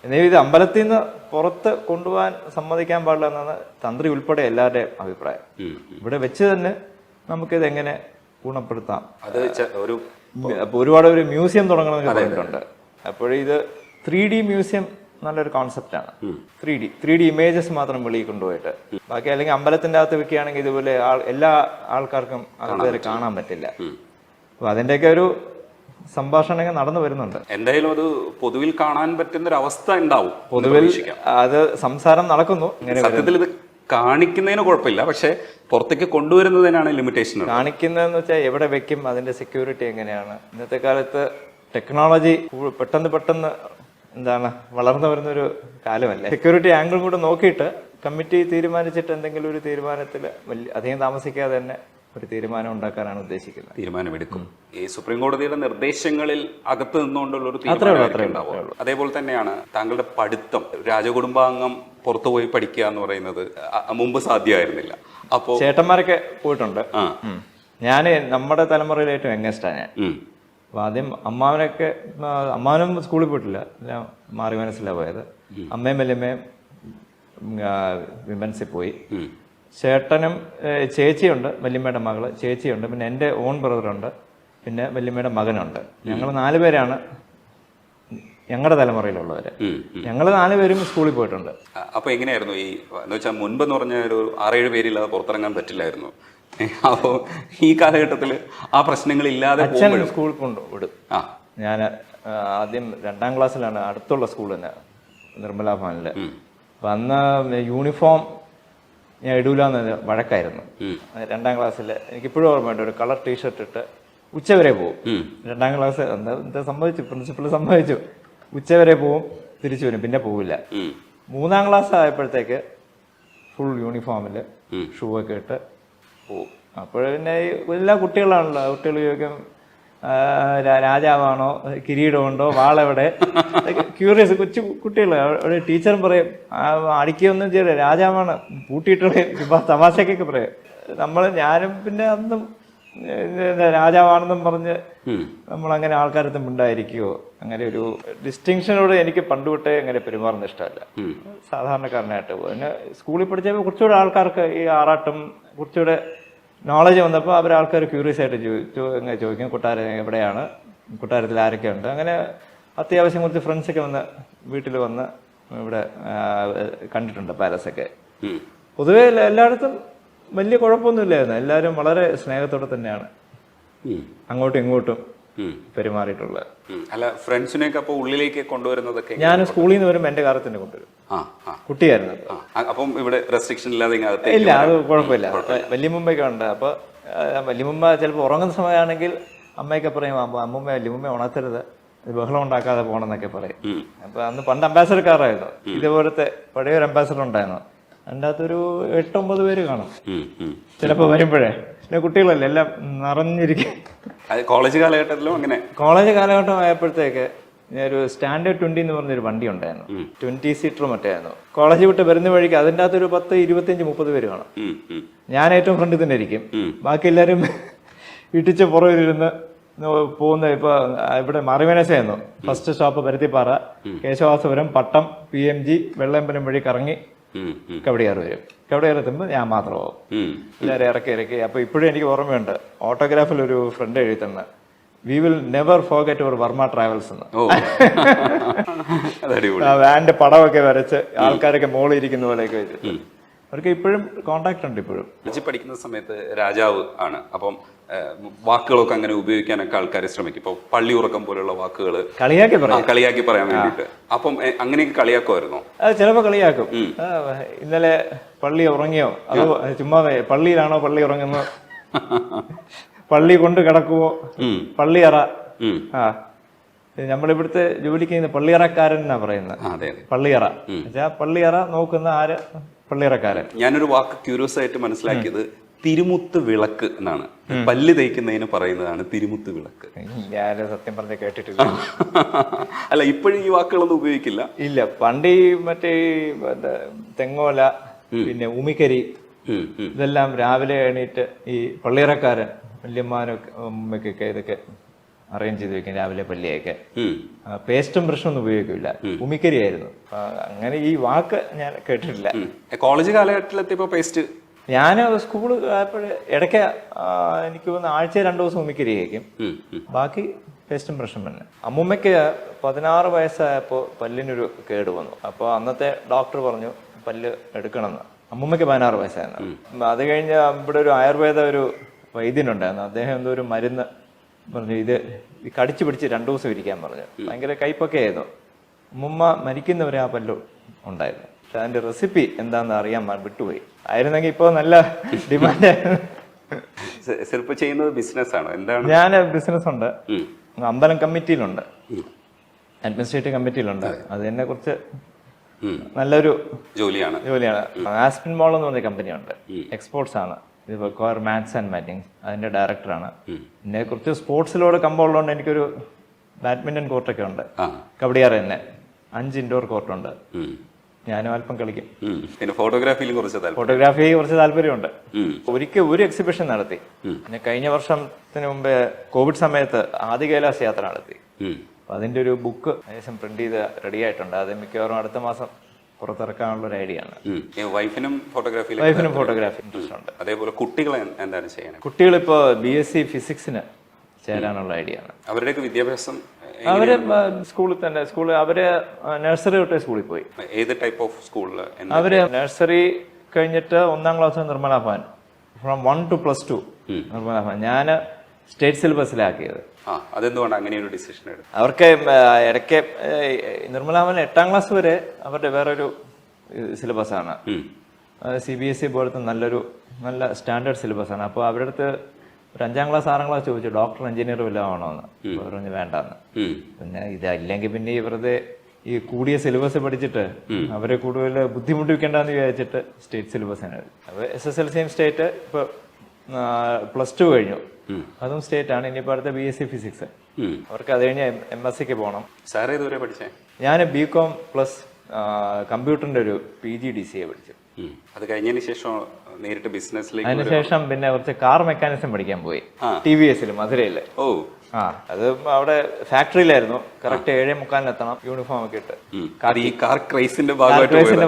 എന്നാൽ ഇത് അമ്പലത്തിൽ നിന്ന് പുറത്ത് കൊണ്ടുപോകാൻ സമ്മതിക്കാൻ പാടില്ല എന്നാണ് തന്ത്രി ഉൾപ്പെടെ എല്ലാവരുടെയും അഭിപ്രായം. ഇവിടെ വെച്ച് തന്നെ നമുക്കിത് എങ്ങനെ ഗുണപ്പെടുത്താം. ഒരുപാട് ഒരു മ്യൂസിയം തുടങ്ങണമെന്ന് പറഞ്ഞിട്ടുണ്ട്. അപ്പോഴിത് 3D മ്യൂസിയം നല്ലൊരു കോൺസെപ്റ്റാണ്. 3D ഇമേജസ് മാത്രം വെളിയിൽ കൊണ്ടുപോയിട്ട് ബാക്കി, അല്ലെങ്കിൽ അമ്പലത്തിന്റെ അകത്ത് വെക്കുകയാണെങ്കിൽ ഇതുപോലെ എല്ലാ ആൾക്കാർക്കും അകത്ത് കാണാൻ പറ്റില്ല. അപ്പൊ അതിന്റെയൊക്കെ ഒരു സംഭാഷണങ്ങൾ നടന്നു വരുന്നുണ്ട്. എന്തായാലും അത് പൊതുവിൽ കാണാൻ പറ്റുന്ന ഒരു അവസ്ഥ ഉണ്ടാവും. പൊതുവിൽ അത് സംസാരം നടക്കുന്നു. സത്യത്തിൽ ഇത് കാണിക്കുന്നതിന് കുഴപ്പമില്ല, പക്ഷെ പുറത്തേക്ക് കൊണ്ടുവരുന്നതിനാണ് ലിമിറ്റേഷൻ. കാണിക്കുന്നതെന്ന് വെച്ചാൽ എവിടെ വെക്കും, അതിന്റെ സെക്യൂരിറ്റി എങ്ങനെയാണ്. ഇന്നത്തെ കാലത്ത് ടെക്നോളജി പെട്ടെന്ന് വളർന്നു വരുന്നൊരു കാലമല്ലേ. സെക്യൂരിറ്റി ആംഗിളും കൂടെ നോക്കിയിട്ട് കമ്മിറ്റി തീരുമാനിച്ചിട്ട് എന്തെങ്കിലും ഒരു തീരുമാനത്തിൽ അധികം താമസിക്കാതെ തന്നെ ഒരു തീരുമാനം ഉണ്ടാക്കാനാണ് ഉദ്ദേശിക്കുന്നത്. തീരുമാനമെടുക്കും. ഈ സുപ്രീം കോടതിയുടെ നിർദ്ദേശങ്ങളിൽ അകത്ത് നിന്നുകൊണ്ടുള്ള ഒരു തീരുമാനം. അതേപോലെ തന്നെയാണ് താങ്കളുടെ പഠിത്തം. രാജകുടുംബാംഗം പുറത്തു പോയി പഠിക്കുക എന്ന് പറയുന്നത് മുമ്പ് സാധ്യമായിരുന്നില്ല. അപ്പോൾ ചേട്ടന്മാരൊക്കെ പോയിട്ടുണ്ട്. ആ ഞാൻ നമ്മുടെ തലമുറയിൽ ഏറ്റവും യങ്ങസ്റ്റാണ് ഞാൻ. അപ്പൊ ആദ്യം അമ്മാവനും സ്കൂളിൽ പോയിട്ടില്ല, എല്ലാം മാറി മനസ്സിലാണ് പോയത്. അമ്മയും വല്യമ്മയും വിമൻസിൽ പോയി. ചേട്ടനും ചേച്ചിയുണ്ട്, വല്യമ്മയുടെ മകള് ചേച്ചിയുണ്ട്, പിന്നെ എൻ്റെ ഓൺ ബ്രദറുണ്ട്, പിന്നെ വല്യമ്മയുടെ മകനുണ്ട്. ഞങ്ങൾ 4 പേരാണ് ഞങ്ങളുടെ തലമുറയിലുള്ളവര്. ഞങ്ങൾ 4 പേരും സ്കൂളിൽ പോയിട്ടുണ്ട്. അപ്പൊ എങ്ങനെയായിരുന്നു ഈ എന്ന് വെച്ചാൽ മുൻപെന്ന് പറഞ്ഞ ഒരു 6-7 പേരില്ലാതെ പുറത്തിറങ്ങാൻ പറ്റില്ലായിരുന്നു. അപ്പോൾ ഈ കാലഘട്ടത്തിൽ ആ പ്രശ്നങ്ങൾ ഇല്ലാതെ അച്ഛൻ സ്കൂളിൽ കൊണ്ടുവിടും. ഞാൻ ആദ്യം 2ാം ക്ലാസ്സിലാണ് അടുത്തുള്ള സ്കൂൾ തന്നെ, നിർമ്മല ഭവനില്. അപ്പൊ അന്ന് യൂണിഫോം ഞാൻ ഇടൂലെന്ന് വഴക്കായിരുന്നു. 2ാം ക്ലാസ്സിൽ എനിക്കിപ്പോഴും ഓർമ്മയുണ്ട്, ഒരു കളർ ടീഷർട്ട് ഇട്ട് ഉച്ചവരെ പോവും. 2ാം ക്ലാസ് എന്താ സംഭവിച്ചു, പ്രിൻസിപ്പൾ സംഭവിച്ചു, ഉച്ചവരെ പോവും, തിരിച്ചു വരും, പിന്നെ പോവില്ല. 3ാം ക്ലാസ് ആയപ്പോഴത്തേക്ക് ഫുൾ യൂണിഫോമില് ഷൂ ഒക്കെ ഇട്ട് പോവും. അപ്പോൾ പിന്നെ എല്ലാ കുട്ടികളാണല്ലോ, കുട്ടികൾ ചോദിക്കും രാജാവാണോ, കിരീടമുണ്ടോ, വാളെവിടെ, ക്യൂറിയസ് കൊച്ചു കുട്ടികൾ. അവിടെ ടീച്ചറും പറയും അടിക്കൊന്നും ചെയ്യില്ല, രാജാവാണ്, പൂട്ടിയിട്ടുള്ള തമാശക്കൊക്കെ പറയും. ഞാനും പിന്നെ അന്നും രാജാവാണെന്നും പറഞ്ഞ് നമ്മളങ്ങനെ ആൾക്കാരത്തും ഉണ്ടായിരിക്കുമോ, അങ്ങനെ ഒരു ഡിസ്റ്റിങ്ഷനോട് എനിക്ക് പണ്ടുതൊട്ടേ അങ്ങനെ പെരുമാറുന്ന ഇഷ്ടമല്ല. സാധാരണക്കാരനായിട്ട് പിന്നെ സ്കൂളിൽ പഠിച്ചപ്പോൾ കുറച്ചുകൂടെ ആൾക്കാർക്ക് ഈ ആറാട്ടും കുറച്ചുകൂടെ നോളജ് വന്നപ്പോൾ ആൾക്കാർ ക്യൂറിയസ് ആയിട്ട് ചോദിക്കും കൊട്ടാരം എവിടെയാണ്, കൊട്ടാരത്തിൽ ആരൊക്കെ ഉണ്ട്. അങ്ങനെ അത്യാവശ്യം കുറച്ച് ഫ്രണ്ട്സൊക്കെ വന്ന് വീട്ടിൽ വന്ന് ഇവിടെ കണ്ടിട്ടുണ്ട് പാലസൊക്കെ. പൊതുവെ എല്ലായിടത്തും വലിയ കുഴപ്പമൊന്നുമില്ലായിരുന്നു, എല്ലാവരും വളരെ സ്നേഹത്തോടെ തന്നെയാണ് അങ്ങോട്ടും ഇങ്ങോട്ടും പെരുമാറിയിട്ടുള്ളത്. അല്ല, ഫ്രണ്ട്സിനെയൊക്കെ അപ്പോൾ ഉള്ളിലേക്ക് കൊണ്ടുവരുന്നതൊക്കെ ഞാൻ സ്കൂളിൽ നിന്ന് വരുമ്പോൾ എൻ്റെ കാറിൽ തന്നെ കൊണ്ടുവരും. കുട്ടിയായിരുന്നു. അപ്പം ഇവിടെ റെസ്ട്രിക്ഷൻ ഇല്ലാതെ ഇല്ല, അത് കുഴപ്പമില്ല. വല്യമ്മയൊക്കെ ഉണ്ട്. അപ്പൊ വല്യമ്മ ചിലപ്പോൾ ഉറങ്ങുന്ന സമയമാണെങ്കിൽ അമ്മയൊക്കെ പറയും അമ്മൂമ്മ വല്യമ്മ ഉണർത്തരുത്, ബഹളം ഉണ്ടാക്കാതെ പോകണമെന്നൊക്കെ പറയും. അപ്പൊ അന്ന് പണ്ട് അംബാസഡർ കാറായിരുന്നു, ഇതുപോലത്തെ പഴയൊരു അംബാസഡർ ഉണ്ടായിരുന്നു. അതിൻ്റെ അകത്തൊരു 8-9 പേര് കാണും ചിലപ്പോൾ വരുമ്പോഴേ. പിന്നെ കുട്ടികളല്ലേ എല്ലാം നിറഞ്ഞിരിക്കും. കോളേജ് കാലഘട്ടത്തിലും അങ്ങനെ. കോളേജ് കാലഘട്ടം ആയപ്പോഴത്തേക്ക് ഒരു സ്റ്റാൻഡേർഡ് 20 എന്ന് പറഞ്ഞൊരു വണ്ടി ഉണ്ടായിരുന്നു, 20 സീറ്റർ മറ്റായിരുന്നു. കോളേജ് വിട്ട് വരുന്ന വഴിക്ക് അതിൻ്റെ അകത്തൊരു 10, 25, 30 പേര് കാണും. ഞാൻ ഏറ്റവും ഫ്രണ്ടിൽ തന്നെ ഇരിക്കും, ബാക്കി എല്ലാവരും ഇടിച്ച് പുറകിലിരുന്ന് പോകുന്ന. ഇപ്പൊ ഇവിടെ മറിമനസായിരുന്നു ഫസ്റ്റ് സ്റ്റോപ്പ്, പരുത്തിപ്പാറ, കേശവാസപുരം, പട്ടം, PMG, വെള്ളയമ്പലം വഴി കറങ്ങി കവടിയാറ് വരും. കവടിയാറ് എത്തുമ്പോൾ ഞാൻ മാത്രമാവും, എല്ലാവരും ഇറക്കി. അപ്പൊ ഇപ്പോഴും എനിക്ക് ഓർമ്മയുണ്ട്, ഓട്ടോഗ്രാഫിൽ ഒരു ഫ്രണ്ട് എഴുതി തന്നെ, we will never forget our Varma travels എന്ന്. വാന്റെ പടമൊക്കെ വരച്ച് ആൾക്കാരൊക്കെ മോളിൽ ഇരിക്കുന്ന പോലെയൊക്കെ വെച്ചിട്ട് അവർക്ക് ഇപ്പോഴും കോണ്ടാക്ട് ഉണ്ട്. ഇപ്പോഴും പഠിക്കുന്ന സമയത്ത് രാജാവ് ആണ്, അപ്പം വാക്കുകളൊക്കെ അങ്ങനെ ഉപയോഗിക്കാനൊക്കെ ആൾക്കാർ ശ്രമിക്കും. ഇപ്പൊ പള്ളി ഉറക്കം പോലുള്ള വാക്കുകൾ കളിയാക്കി പറയാൻ വേണ്ടിട്ട്. അപ്പം അങ്ങനെയൊക്കെ കളിയാക്കുമായിരുന്നോ? ചിലപ്പോ കളിയാക്കും. ഇന്നലെ പള്ളി ഉറങ്ങിയോ, അതോ ചുമ്മാ പള്ളിയിലാണോ പള്ളി ഉറങ്ങുന്നത്, പള്ളി കൊണ്ട് കിടക്കുവോ, പള്ളിയറ. നമ്മളിവിടുത്തെ ജോലിക്ക് ചെയ്യുന്ന പള്ളിയറക്കാരൻ എന്നാ പറയുന്നത്, പള്ളിയറ. പള്ളിയറ നോക്കുന്ന ആര്, പള്ളിയറക്കാരൻ. ഞാനൊരു വാക്ക് ക്യൂരിയസ് ആയിട്ട് മനസ്സിലാക്കിയത് തിരുമുത്ത് വിളക്ക് എന്നാണ്. പല്ല് തേക്കുന്നതിന് പറയുന്നതാണ് തിരുമുത്ത് വിളക്ക്. ഞാൻ സത്യം പറഞ്ഞ കേട്ടിട്ടില്ല. അല്ല, ഇപ്പോഴും ഈ വാക്കുകളൊന്നും ഉപയോഗിക്കില്ല. ഇല്ല, പണ്ട് മറ്റേ തെങ്ങോല, പിന്നെ ഉമിക്കരി, ഇതെല്ലാം രാവിലെ എണീറ്റ് ഈ പള്ളിയറക്കാരൻ വല്യമ്മാനൊക്കെ അമ്മയ്ക്കൊക്കെ ഇതൊക്കെ അറേഞ്ച് ചെയ്ത് വെക്കും രാവിലെ പള്ളിയൊക്കെ. പേസ്റ്റും ബ്രഷും ഒന്നും ഉപയോഗിക്കില്ല, ഉമിക്കരിയായിരുന്നു. അങ്ങനെ ഈ വാക്ക് ഞാൻ കേട്ടിട്ടില്ല. കോളേജ് കാലഘട്ടത്തിലെത്തിയപ്പോ പേസ്റ്റ് ഞാൻ സ്കൂള് ആയപ്പോഴേ ഇടയ്ക്ക് എനിക്ക് തോന്നുന്നു ആഴ്ച 2 ദിവസം ഉമിക്കരി കഴിക്കും, ബാക്കി പേസ്റ്റും ബ്രഷും തന്നെ. അമ്മൂമ്മയ്ക്ക് 16 വയസ്സായപ്പോൾ പല്ലിനൊരു കേട് വന്നു. അപ്പോൾ അന്നത്തെ ഡോക്ടർ പറഞ്ഞു പല്ല് എടുക്കണമെന്ന്. അമ്മൂമ്മയ്ക്ക് 16 വയസ്സായിരുന്നു. അത് കഴിഞ്ഞ് ഇവിടെ ഒരു ആയുർവേദ ഒരു വൈദ്യനുണ്ടായിരുന്നു, അദ്ദേഹം എന്തോ ഒരു മരുന്ന് പറഞ്ഞു, ഇത് കടിച്ചു പിടിച്ച് 2 ദിവസം ഇരിക്കാൻ പറഞ്ഞു. ഭയങ്കര കയ്പൊക്കെ ആയിരുന്നു. അമ്മൂമ്മ മരിക്കുന്നവരെ ആ പല്ലു ഉണ്ടായിരുന്നു. പക്ഷെ അതിന്റെ റെസിപ്പി എന്താണെന്ന് അറിയാൻ വിട്ടുപോയി. ആയിരുന്നെങ്കിൽ ഇപ്പോൾ നല്ല ഡിമാൻഡായിരുന്നു. ചെയ്യുന്നത് ബിസിനസ് ആണ്. എന്താണ്? ഞാൻ ബിസിനസ് ഉണ്ട്, അമ്പലം കമ്മിറ്റിയിലുണ്ട്, അഡ്മിനിസ്ട്രേറ്റീവ് കമ്മിറ്റിയിലുണ്ട്. അത് എന്നെ കുറിച്ച് നല്ലൊരു ജോലിയാണ്. ആസ്പിൻ മോൾ എന്ന് പറഞ്ഞ കമ്പനിയുണ്ട്, എക്സ്പോർട്സ് ആണ്. ഇത് കോർ മാത്സ് ആൻഡ് മാറ്റിംഗ്സ്, അതിന്റെ ഡയറക്ടറാണ്. പിന്നെ കുറച്ച് സ്പോർട്സിലോട് കമ്പമുള്ളതുകൊണ്ട് എനിക്കൊരു ബാഡ്മിന്റൺ കോർട്ടൊക്കെ ഉണ്ട്, കബഡിയാറ് തന്നെ 5 ഇൻഡോർ കോർട്ടുണ്ട്. ഞാനും അല്പം കളിക്കും. പിന്നെ ഫോട്ടോഗ്രാഫിയിലും കുറച്ച് താല്പര്യം. ഫോട്ടോഗ്രാഫി കുറച്ച് താല്പര്യമുണ്ട്. ഒരിക്കൽ ഒരു എക്സിബിഷൻ നടത്തി. പിന്നെ കഴിഞ്ഞ വർഷത്തിന് മുമ്പേ കോവിഡ് സമയത്ത് ആദി കൈലാസ് യാത്ര നടത്തി. അപ്പൊ അതിന്റെ ഒരു ബുക്ക് ഏകദേശം പ്രിന്റ് ചെയ്ത് റെഡി ആയിട്ടുണ്ട്. അത് മിക്കവാറും അടുത്ത മാസം പുറത്തിറക്കാനുള്ള ഒരു ഐഡിയ ആണ്. വൈഫിനും ഫോട്ടോഗ്രാഫി ഇൻട്രസ്റ്റ് ഉണ്ട്. അതേപോലെ കുട്ടികൾ എന്താണ് ചെയ്യണത്? കുട്ടികളിപ്പോ BSc ഫിസിക്സിന് ചേരാനുള്ള ഐഡിയ ആണ്. അവരുടെയൊക്കെ വിദ്യാഭ്യാസം അവര് സ്കൂളിൽ തന്നെ അവര് നഴ്സറി തൊട്ടേ സ്കൂളിൽ പോയി. ഏത് ടൈപ്പ് ഓഫ് സ്കൂളിൽ? അവര് നഴ്സറി കഴിഞ്ഞിട്ട് 1ാം class Nirmala Bhavan, from 1 to +2 Nirmala Bhavan. ഞാൻ സ്റ്റേറ്റ് സിലബസിലാക്കിയത്. അതെന്തുകൊണ്ട് അങ്ങനെ ഒരു ഡിസിഷൻ എടുത്തു? അവർക്ക് ഇടയ്ക്ക് നിർമ്മല ഭവൻ 8ാം ക്ലാസ് വരെ അവരുടെ വേറൊരു സിലബസാണ്. CBSE പോലത്തെ നല്ല സ്റ്റാൻഡേർഡ് സിലബസാണ്. അപ്പോൾ അവരുടെ അടുത്ത് ഒരു 5ാം ക്ലാസ് 6ാം ക്ലാസ് ചോദിച്ചു ഡോക്ടർ എഞ്ചിനീയർ വല്ലതും ആവണമെന്ന്. പറഞ്ഞു വേണ്ടെന്ന്. പിന്നെ ഇതല്ലെങ്കിൽ പിന്നെ ഈ വെറുതെ ഈ കൂടിയ സിലബസ് പഠിച്ചിട്ട് അവരെ കൂടുതൽ ബുദ്ധിമുട്ടിപ്പിക്കേണ്ടെന്ന് വിചാരിച്ചിട്ട് സ്റ്റേറ്റ് സിലബസാണ്. അപ്പോൾ SSLCയും സ്റ്റേറ്റ്, ഇപ്പൊ +2 കഴിഞ്ഞു, അതും സ്റ്റേറ്റ് ആണ്. ഇനിയിപ്പോൾ അടുത്ത BSc ഫിസിക്സ്. അവർക്ക് അത് കഴിഞ്ഞ് MScക്ക് പോകണം. സാർ ഏതുവരെ പഠിച്ചേ? ഞാൻ BCom പ്ലസ് കമ്പ്യൂട്ടറിന്റെ ഒരു PGDCA പഠിച്ചു. അത് കഴിഞ്ഞതിന് ശേഷം നേരിട്ട് ബിസിനസ്സിലേക്ക്. അതിനുശേഷം പിന്നെ കുറച്ച് കാർ മെക്കാനിസം പഠിക്കാൻ പോയി TVSൽ മധുരയില്. അത് അവിടെ ഫാക്ടറിയിലായിരുന്നു. കറക്റ്റ് 7:45 എത്തണം, യൂണിഫോം ഒക്കെ ഇട്ട്. ക്രൈസിന്റെ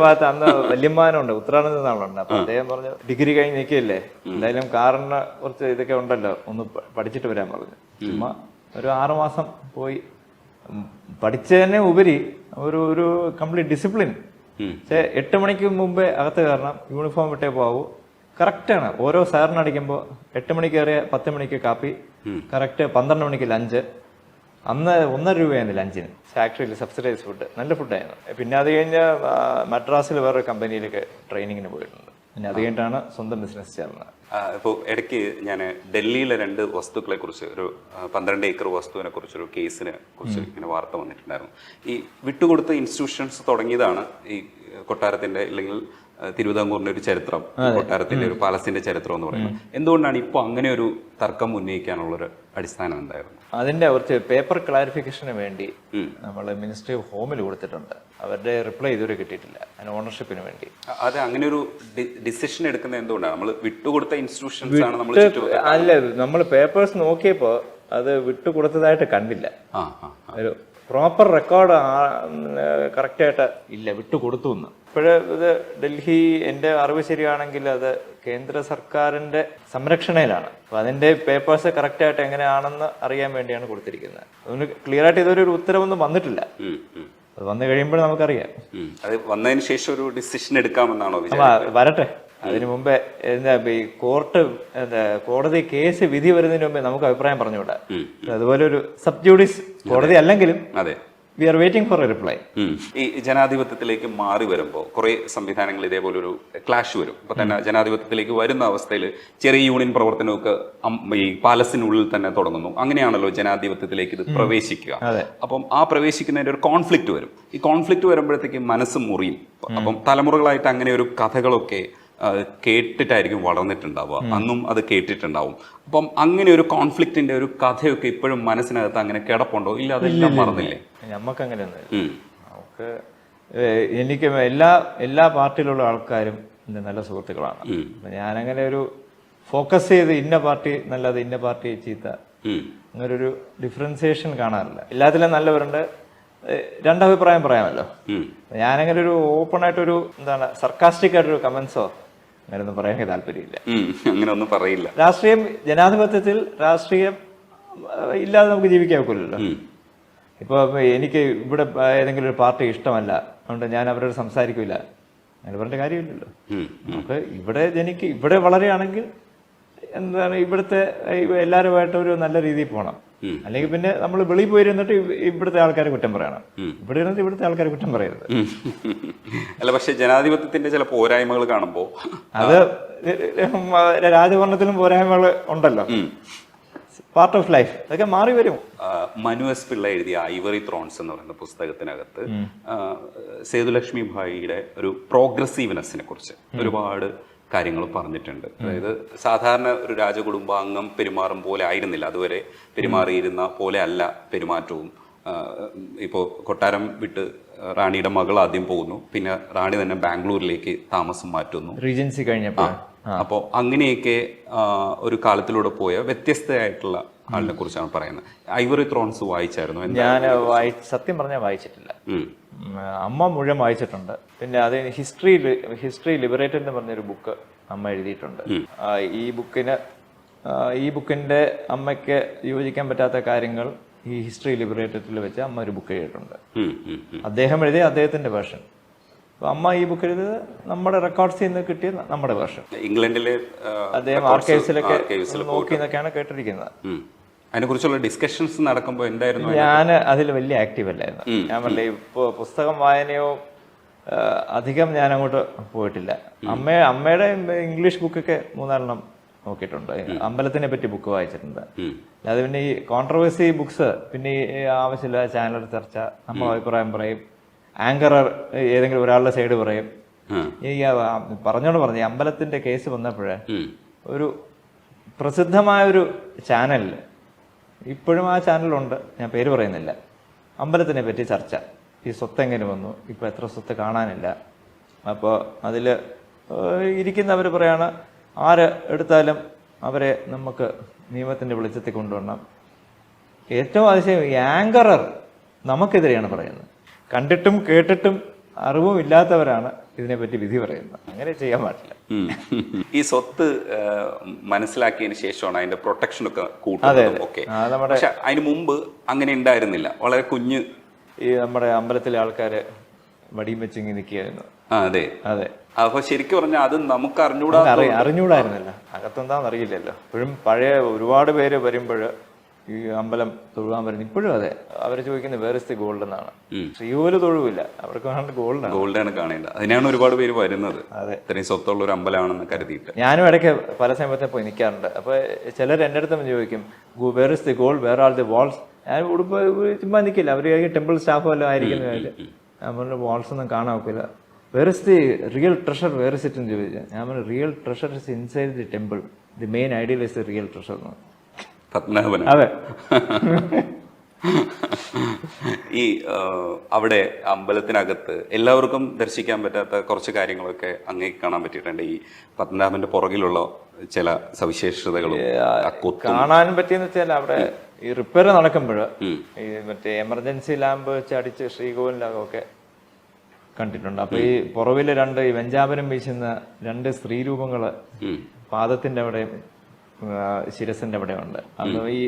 ഭാഗത്ത് അന്ന് വല്യമ്മാനുണ്ട്, ഉത്തരാഖണ്ഡിൽ നിന്നാളുണ്ട്. അപ്പൊ അദ്ദേഹം പറഞ്ഞു ഡിഗ്രി കഴിഞ്ഞ് നിൽക്കില്ലേ, എന്തായാലും കാറിന് കുറച്ച് ഇതൊക്കെ ഉണ്ടല്ലോ, ഒന്ന് പഠിച്ചിട്ട് വരാൻ പറഞ്ഞു. ചുമ്മാ ഒരു 6 മാസം പോയി. പഠിച്ചതിനെ ഉപരി ഒരു കംപ്ലീറ്റ് ഡിസിപ്ലിൻ. 8 മണിക്ക് മുമ്പേ അകത്ത് കയറണം, യൂണിഫോം ഇട്ടേ പോകൂ. കറക്റ്റാണ്. ഓരോ സാറിന് അടിക്കുമ്പോൾ 8 മണിക്ക് കയറിയ 10 മണിക്ക് കാപ്പി, കറക്റ്റ് 12 മണിക്ക് ലഞ്ച്. അന്ന് 1.5 രൂപയായിരുന്നു ലഞ്ചിന് ഫാക്ടറിയിൽ, സബ്സിഡൈസ് ഫുഡ്, നല്ല ഫുഡായിരുന്നു. പിന്നെ അത് കഴിഞ്ഞ് മദ്രാസിൽ വേറൊരു കമ്പനിയിലേക്ക് ട്രെയിനിങ്ങിന് പോയിട്ടുണ്ട്. പിന്നെ അത് കഴിഞ്ഞിട്ടാണ് സ്വന്തം ബിസിനസ് ചേർന്നത്. ഇപ്പോൾ ഇടയ്ക്ക് ഞാൻ ഡൽഹിയിലെ 2 വസ്തുക്കളെ കുറിച്ച്, ഒരു 12 ഏക്കർ വസ്തുവിനെ കുറിച്ചൊരു കേസിനെ കുറിച്ച് ഇങ്ങനെ വാർത്ത വന്നിട്ടുണ്ടായിരുന്നു. ഈ വിട്ടുകൊടുത്ത ഇൻസ്റ്റിറ്റ്യൂഷൻസ് തുടങ്ങിയതാണ് ഈ കൊട്ടാരത്തിന്റെ, അല്ലെങ്കിൽ തിരുവിതാംകൂറിന്റെ ഒരു ചരിത്രം, കൊട്ടാരത്തിന്റെ ഒരു പാലസിന്റെ ചരിത്രം എന്ന് പറയുന്നത്. എന്തുകൊണ്ടാണ് ഇപ്പോൾ അങ്ങനെ ഒരു തർക്കം ഉന്നയിക്കാനുള്ളൊരു അടിസ്ഥാനം എന്തായിരുന്നു? അതിന്റെ കുറച്ച് പേപ്പർ ക്ലാരിഫിക്കേഷന് വേണ്ടി നമ്മൾ മിനിസ്ട്രി ഓഫ് ഹോമിൽ കൊടുത്തിട്ടുണ്ട്. അവരുടെ റിപ്ലൈ ഇതുവരെ കിട്ടിയിട്ടില്ല. അതിന് ഓണർഷിപ്പിന് വേണ്ടി. അത് അങ്ങനെ ഒരു ഡിസിഷൻ എടുക്കുന്നത് എന്തുകൊണ്ടാണ്? നമ്മൾ വിട്ടുകൊടുത്ത ഇൻസ്റ്റിറ്റ്യൂഷൻസ് ആണ് നമ്മൾ അല്ല, നമ്മൾ പേപ്പേഴ്സ് നോക്കിയപ്പോ അത് വിട്ടുകൊടുത്തതായിട്ട് കണ്ടില്ല. ഒരു പ്രോപ്പർ റെക്കോർഡ് കറക്റ്റായിട്ട് ഇല്ല, വിട്ടുകൊടുത്തു എന്ന്. ഇപ്പോഴ് ഇത് ഡൽഹി, എൻ്റെ അറിവ് ശരിയാണെങ്കിൽ അത് കേന്ദ്ര സർക്കാരിന്റെ സംരക്ഷണയിലാണ്. അപ്പൊ അതിന്റെ പേപ്പേഴ്സ് കറക്റ്റായിട്ട് എങ്ങനെയാണെന്ന് അറിയാൻ വേണ്ടിയാണ് കൊടുത്തിരിക്കുന്നത്. അതുകൊണ്ട് ക്ലിയർ ആയിട്ട് ഇതൊരു ഉത്തരവൊന്നും വന്നിട്ടില്ല. അത് വന്നു കഴിയുമ്പോൾ നമുക്കറിയാം. അത് വന്നതിന് ശേഷം ഒരു ഡിസിഷൻ എടുക്കാമെന്നാണോ? വരട്ടെ. അതിനു മുമ്പേ ഈ കോടതി കേസ് വിധി വരുന്നതിന് മുമ്പേ നമുക്ക് അഭിപ്രായം പറഞ്ഞുകൂടാ. അതുപോലെ ഒരു സബ് ജുഡീസ് കോടതി അല്ലെങ്കിലും we are waiting for a reply. ഈ ജനാധിപത്യത്തിലേക്ക് മാറി വരുമ്പോൾ കുറെ സംവിധാനങ്ങൾ ഇതേപോലെ ഒരു ക്ലാഷ് വരും. ഇപ്പൊ തന്നെ ജനാധിപത്യത്തിലേക്ക് വരുന്ന അവസ്ഥയിൽ ചെറിയ യൂണിയൻ പ്രവർത്തനമൊക്കെ ഈ പാലസിനുള്ളിൽ തന്നെ തുടങ്ങുന്നു. അങ്ങനെയാണല്ലോ ജനാധിപത്യത്തിലേക്ക് ഇത് പ്രവേശിക്കുക. അപ്പം ആ പ്രവേശിക്കുന്നതിന്റെ ഒരു കോൺഫ്ലിക്റ്റ് വരും. ഈ കോൺഫ്ലിക്റ്റ് വരുമ്പോഴത്തേക്ക് മനസ്സ് മുറിയും. അപ്പം തലമുറകളായിട്ട് അങ്ങനെ ഒരു കഥകളൊക്കെ കേട്ടിട്ടായിരിക്കും വളർന്നിട്ടുണ്ടാവുക. അന്നും അത് കേട്ടിട്ടുണ്ടാവും. അപ്പം അങ്ങനെ ഒരു കോൺഫ്ലിക്റ്റിന്റെ ഒരു കഥയൊക്കെ ഇപ്പോഴും മനസ്സിനകത്ത് അങ്ങനെ കിടപ്പുണ്ടോ? ഇല്ല, അതെല്ലാം മറന്നില്ലേ? നമുക്ക് അങ്ങനെയൊന്നും. നമുക്ക് എനിക്ക് എല്ലാ പാർട്ടിയിലുള്ള ആൾക്കാരും എൻ്റെ നല്ല സുഹൃത്തുക്കളാണ്. ഞാനങ്ങനെ ഒരു ഫോക്കസ് ചെയ്ത് ഇന്ന പാർട്ടി നല്ലത്, ഇന്ന പാർട്ടി ചീത്ത, അങ്ങനൊരു ഡിഫറൻസിയേഷൻ കാണാറില്ല. എല്ലാത്തിലും നല്ലവരുണ്ട്, രണ്ടഭിപ്രായം പറയാമല്ലോ. ഞാനങ്ങനെ ഒരു ഓപ്പൺ ആയിട്ടൊരു സർക്കാസ്റ്റിക് ആയിട്ടൊരു കമന്റ്സോ അങ്ങനെയൊന്നും പറയാൻ താല്പര്യമില്ല. അങ്ങനെ ഒന്നും പറയില്ല. രാഷ്ട്രീയം, ജനാധിപത്യത്തിൽ രാഷ്ട്രീയം ഇല്ലാതെ നമുക്ക് ജീവിക്കാൻ ഒക്കില്ലല്ലോ. ഇപ്പൊ എനിക്ക് ഇവിടെ ഏതെങ്കിലും ഒരു പാർട്ടി ഇഷ്ടമല്ല, അതുകൊണ്ട് ഞാൻ അവരോട് സംസാരിക്കില്ല, അങ്ങനെ പറഞ്ഞ കാര്യമില്ലല്ലോ. നമുക്ക് ഇവിടെ വളരെയാണെങ്കിൽ ഇവിടുത്തെ എല്ലാവരുമായിട്ട് ഒരു നല്ല രീതിയിൽ പോകണം. അല്ലെങ്കിൽ പിന്നെ നമ്മൾ വെളിയിൽ പോയിരുന്നിട്ട് ഇവിടുത്തെ ആൾക്കാരെ കുറ്റം പറയണം. ഇവിടെ ഇരുന്നിട്ട് ഇവിടുത്തെ ആൾക്കാരെ കുറ്റം പറയരുത്. അല്ല, പക്ഷെ ജനാധിപത്യത്തിന്റെ ചില പോരായ്മകൾ കാണുമ്പോ അത് രാജഭരണത്തിലും പോരായ്മകൾ ഉണ്ടല്ലോ. പാർട്ട് ഓഫ് ലൈഫ്, അതൊക്കെ മാറി വരും. മനു എസ് പിള്ള എഴുതിയ ഐവറി ത്രോൺസ് എന്ന് പറയുന്ന പുസ്തകത്തിനകത്ത് സേതുലക്ഷ്മി ഭായിയുടെ ഒരു പ്രോഗ്രസീവ്നെസ്സിനെ കുറിച്ച് ഒരുപാട് കാര്യങ്ങൾ പറഞ്ഞിട്ടുണ്ട്. അതായത് സാധാരണ ഒരു രാജകുടുംബാംഗം പെരുമാറും പോലെ ആയിരുന്നില്ല അതുവരെ പെരുമാറിയിരുന്ന പോലെ അല്ല പെരുമാറ്റവും. ഇപ്പോൾ കൊട്ടാരം വിട്ട് റാണിയുടെ മകൾ ആദ്യം പോകുന്നു, പിന്നെ റാണി തന്നെ ബാംഗ്ലൂരിലേക്ക് താമസം മാറ്റുന്നു, റീജൻസി കഴിഞ്ഞപ്പോൾ. അപ്പോൾ അങ്ങനെയൊക്കെ ഒരു കാലത്തിലൂടെ പോയ വ്യത്യസ്തമായിട്ടുള്ള ആളിനെ കുറിച്ചാണ് പറയുന്നത്. ഐവറി ത്രോൺസ് വായിച്ചായിരുന്നു? ഞാൻ സത്യം പറഞ്ഞാൽ വായിച്ചിട്ടില്ല. അമ്മ മുഴുവൻ വായിച്ചിട്ടുണ്ട്. പിന്നെ അത് ഹിസ്റ്ററി ലിബറേറ്റഡ് എന്ന് പറഞ്ഞൊരു ബുക്ക് അമ്മ എഴുതിയിട്ടുണ്ട്. ഈ ബുക്കിന്റെ അമ്മയ്ക്ക് യോജിക്കാൻ പറ്റാത്ത കാര്യങ്ങൾ ഈ ഹിസ്റ്ററി ലിബറേറ്റഡിൽ വെച്ച് അമ്മ ഒരു ബുക്ക് എഴുതിയിട്ടുണ്ട്. അദ്ദേഹം എഴുതിയ അദ്ദേഹത്തിന്റെ വേർഷൻ. അപ്പൊ അമ്മ ഈ ബുക്ക് എഴുതിയത് നമ്മുടെ റെക്കോർഡ്സിൽ നിന്ന് കിട്ടിയ നമ്മുടെ വേർഷൻ. ഇംഗ്ലണ്ടിലെ അദ്ദേഹം ആർക്കൈവ്സിലൊക്കെ നോക്കി എന്നൊക്കെയാണ് കേട്ടിരിക്കുന്നത്. അതിനെ കുറിച്ചുള്ള ഡിസ്കഷൻസ് നടക്കുമ്പോൾ എന്തായിരുന്നു? ഞാൻ അതിൽ വലിയ ആക്റ്റീവ് അല്ലായിരുന്നു. ഞാൻ പറഞ്ഞില്ലേ, ഇപ്പോൾ പുസ്തകം വായനയോ അധികം ഞാൻ അങ്ങോട്ട് പോയിട്ടില്ല. അമ്മയുടെ ഇംഗ്ലീഷ് ബുക്കൊക്കെ 3-4 നോക്കിയിട്ടുണ്ട്. അമ്പലത്തിനെ പറ്റി ബുക്ക് വായിച്ചിട്ടുണ്ട്. അത് പിന്നെ ഈ കോൺട്രവേഴ്സി ബുക്സ്, പിന്നെ ഈ ആവശ്യമില്ല ചാനൽ ചർച്ച, നമ്മൾ അഭിപ്രായം പറയും, ആങ്കറർ ഏതെങ്കിലും ഒരാളുടെ സൈഡ് പറയും. ഈ പറഞ്ഞു അമ്പലത്തിന്റെ കേസ് വന്നപ്പോഴേ ഒരു പ്രസിദ്ധമായ ഒരു ചാനലിൽ, ഇപ്പോഴും ആ ചാനലുണ്ട്, ഞാൻ പേര് പറയുന്നില്ല, അമ്പലത്തിനെ പറ്റി ചർച്ച. ഈ സ്വത്ത് എങ്ങനെ വന്നു, ഇപ്പൊ എത്ര സ്വത്ത് കാണാനില്ല. അപ്പോൾ അതിൽ ഇരിക്കുന്നവർ പറയാണ്, ആര് എടുത്താലും അവരെ നമുക്ക് നിയമത്തിന്റെ വെളിച്ചത്തിൽ കൊണ്ടുവരണം. ഏറ്റവും അതിശയം, ഈ ആങ്കറർ നമുക്കെതിരെയാണ് പറയുന്നത്. കണ്ടിട്ടും കേട്ടിട്ടും അറിവും ഇല്ലാത്തവരാണ് ഇതിനെപ്പറ്റി വിധി പറയുന്നത്. അങ്ങനെ ചെയ്യാൻ പാടില്ല. ഈ സ്വത്ത് മനസ്സിലാക്കിയതിന് ശേഷമാണ് അതിന്റെ പ്രൊട്ടക്ഷൻ ഒക്കെ കൂട്ടുന്നതും ഒക്കെ. പക്ഷെ അതിന് മുമ്പ് അങ്ങനെ ഉണ്ടായിരുന്നില്ല. വളരെ കുഞ്ഞ് ഈ നമ്മുടെ അമ്പലത്തിലെ ആൾക്കാര് വടിയും വെച്ചിങ്ങനെ നിൽക്കുകയായിരുന്നു. അതെ അതെ. അപ്പൊ ശരിക്കും പറഞ്ഞാൽ അത് നമുക്ക് അറിഞ്ഞൂടായിരുന്നല്ലോ, അകത്തെന്താന്ന് അറിയില്ലല്ലോ. ഇപ്പോഴും പഴയ ഒരുപാട് പേര് വരുമ്പോൾ ഈ അമ്പലം തൊഴുവാൻ വരുന്നത് ഇപ്പോഴും അതെ. അവർ ചോദിക്കുന്നത് വേർ ഇസ് ദി ഗോൾഡ് എന്നാണ്. ശ്രീകോല് തൊഴുവില്ല, അവർക്ക് വേണ്ട ഗോൾഡാണ് കാണേണ്ടത്. അതിനാണ് ഒരുപാട് പേര് വരുന്നത്. അതെ, ഇത്രയും സ്വത്തുള്ള ഒരു അമ്പലമാണെന്ന് കരുതിയിട്ട്. ഞാനും ഇടയ്ക്ക് പല സമയത്തെ പോയി നിൽക്കാറുണ്ട്. അപ്പൊ ചിലർ എൻ്റെ അടുത്ത് ചോദിക്കും, where is the gold, where are the vaults. ഞാൻ ഉടുപ്പ് ചുമ്മാ നിൽക്കില്ല, അവർ ടെമ്പിൾ സ്റ്റാഫ് വല്ലതും ആയിരിക്കുന്ന ഞാൻ പറഞ്ഞു, വാൾസ് ഒന്നും കാണാൻ നോക്കില്ല. Where is the real treasure, where is it എന്ന് ചോദിച്ചാൽ ഞാൻ പറഞ്ഞു, real treasure is inside the temple, the main idol is the real treasure എന്ന്. പത്മനാഭൻ. അതെ. ഈ അവിടെ അമ്പലത്തിനകത്ത് എല്ലാവർക്കും ദർശിക്കാൻ പറ്റാത്ത കുറച്ച് കാര്യങ്ങളൊക്കെ അങ്ങേക്ക് കാണാൻ പറ്റിയിട്ടുണ്ട്. ഈ പത്മനാഭന്റെ പുറകിലുള്ള ചില സവിശേഷതകളും കാണാൻ പറ്റിയെന്ന് വെച്ചാൽ, അവിടെ ഈ റിപ്പയർ നടക്കുമ്പോൾ ഈ മറ്റേ എമർജൻസി ലാമ്പ് വെച്ച് അടിച്ച് ശ്രീകോവിലാകൊക്കെ കണ്ടിട്ടുണ്ട്. അപ്പൊ ഈ പുറവില് ഈ വെഞ്ചാപനം വീശുന്ന 2 സ്ത്രീരൂപങ്ങള് പാദത്തിന്റെ അവിടെ ശിരസിന്റെ അവിടെ ഉണ്ട്. അത് ഈ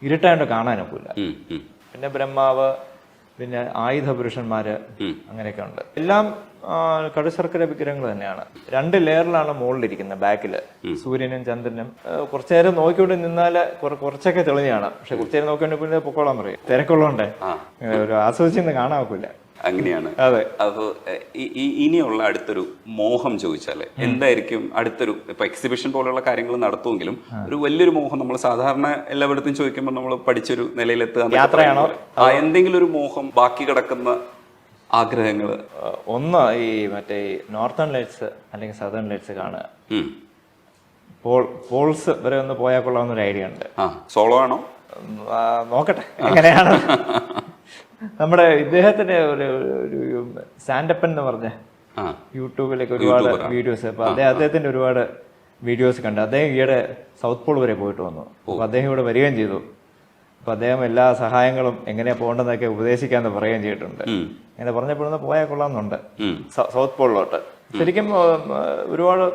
ഇരുട്ടായിട്ട് കാണാനൊക്കില്ല. പിന്നെ ബ്രഹ്മാവ്, പിന്നെ ആയുധ പുരുഷന്മാര്, അങ്ങനെയൊക്കെ ഉണ്ട്. എല്ലാം കടുശർക്കര വിഗ്രഹങ്ങൾ തന്നെയാണ്. 2 ലെയറിലാണ് മുകളിലിരിക്കുന്നത്. ബാക്കില് സൂര്യനും ചന്ദ്രനും. കുറച്ചു നേരം നോക്കിക്കൊണ്ട് നിന്നാല് കുറച്ചൊക്കെ തെളിഞ്ഞാണ്. പക്ഷെ കുറച്ചു നേരം നോക്കിക്കൊണ്ട് പൊക്കോളാൻ പറയും, തിരക്കുള്ളതുകൊണ്ട് ഒരു ആസ്വദിച്ചൊന്നും കാണാൻ നോക്കില്ല. അങ്ങനെയാണ്. അതെ. അപ്പൊ ഇനിയുള്ള അടുത്തൊരു മോഹം ചോദിച്ചാല് എന്തായിരിക്കും? അടുത്തൊരു ഇപ്പൊ എക്സിബിഷൻ പോലുള്ള കാര്യങ്ങൾ നടത്തുമെങ്കിലും ഒരു വലിയൊരു മോഹം നമ്മൾ സാധാരണ എല്ലായിടത്തും ചോദിക്കുമ്പോൾ നമ്മൾ പഠിച്ചൊരു നിലയിലെത്തുക, യാത്രയാണോ, എന്തെങ്കിലും ഒരു മോഹം ബാക്കി കിടക്കുന്ന ആഗ്രഹങ്ങള്? ഒന്ന് ഈ മറ്റേ നോർത്തേൺ ലൈറ്റ്സ് അല്ലെങ്കിൽ സദേൺ ലൈറ്റ്സ് കാണുക. പോൾസ് വരെ ഒന്ന് പോയാൽ കൊള്ളാവുന്നൊരു ഐഡിയ ഉണ്ട്. സോളോ ആണോ? നോക്കട്ടെ എങ്ങനെയാണ്. നമ്മുടെ ഇദ്ദേഹത്തിന്റെ ഒരു സ്റ്റാൻഡപ്പൻ എന്ന് പറഞ്ഞ യൂട്യൂബിലേക്ക് ഒരുപാട് വീഡിയോസ്, അപ്പൊ അദ്ദേഹത്തിന്റെ ഒരുപാട് വീഡിയോസ് കണ്ട്. അദ്ദേഹം ഈയിടെ സൗത്ത് പോൾ വരെ പോയിട്ട് വന്നു. അപ്പൊ അദ്ദേഹം ഇവിടെ വരികയും ചെയ്തു. അപ്പൊ അദ്ദേഹം എല്ലാ സഹായങ്ങളും എങ്ങനെയാ പോകേണ്ടതെന്നൊക്കെ ഉപദേശിക്കാന്ന് പറയുകയും ചെയ്തിട്ടുണ്ട്. ഇങ്ങനെ പറഞ്ഞപ്പോഴൊന്ന് പോയാൽ കൊള്ളാമെന്നുണ്ട് സൗത്ത് പോളിലോട്ട്. ശരിക്കും ഒരുപാട്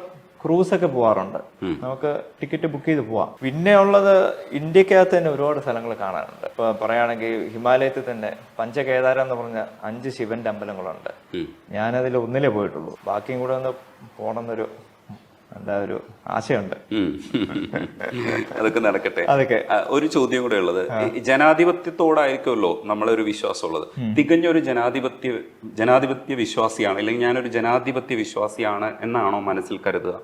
ക്രൂസൊക്കെ പോവാറുണ്ട്. നമുക്ക് ടിക്കറ്റ് ബുക്ക് ചെയ്ത് പോവാം. പിന്നെ ഉള്ളത് ഇന്ത്യക്കകത്ത് തന്നെ ഒരുപാട് സ്ഥലങ്ങൾ കാണാനുണ്ട്. ഇപ്പൊ പറയുകയാണെങ്കിൽ ഹിമാലയത്തിൽ തന്നെ പഞ്ചകേദാരം എന്ന് പറഞ്ഞ 5 ശിവന്റെ അമ്പലങ്ങളുണ്ട്. ഞാനതിൽ 1 പോയിട്ടുള്ളൂ. ബാക്കിയും കൂടെ ഒന്ന് പോകണമെന്നൊരു ഒരു ആശയമുണ്ട്. അതൊക്കെ നടക്കട്ടെ. അതൊക്കെ ഒരു ചോദ്യം കൂടെ ഉള്ളത്, ജനാധിപത്യത്തോടായിരിക്കുമല്ലോ നമ്മളൊരു വിശ്വാസം ഉള്ളത്. തികഞ്ഞൊരു ജനാധിപത്യ വിശ്വാസിയാണ്, അല്ലെങ്കിൽ ഞാനൊരു ജനാധിപത്യ വിശ്വാസിയാണ് എന്നാണോ മനസ്സിൽ കരുതുക?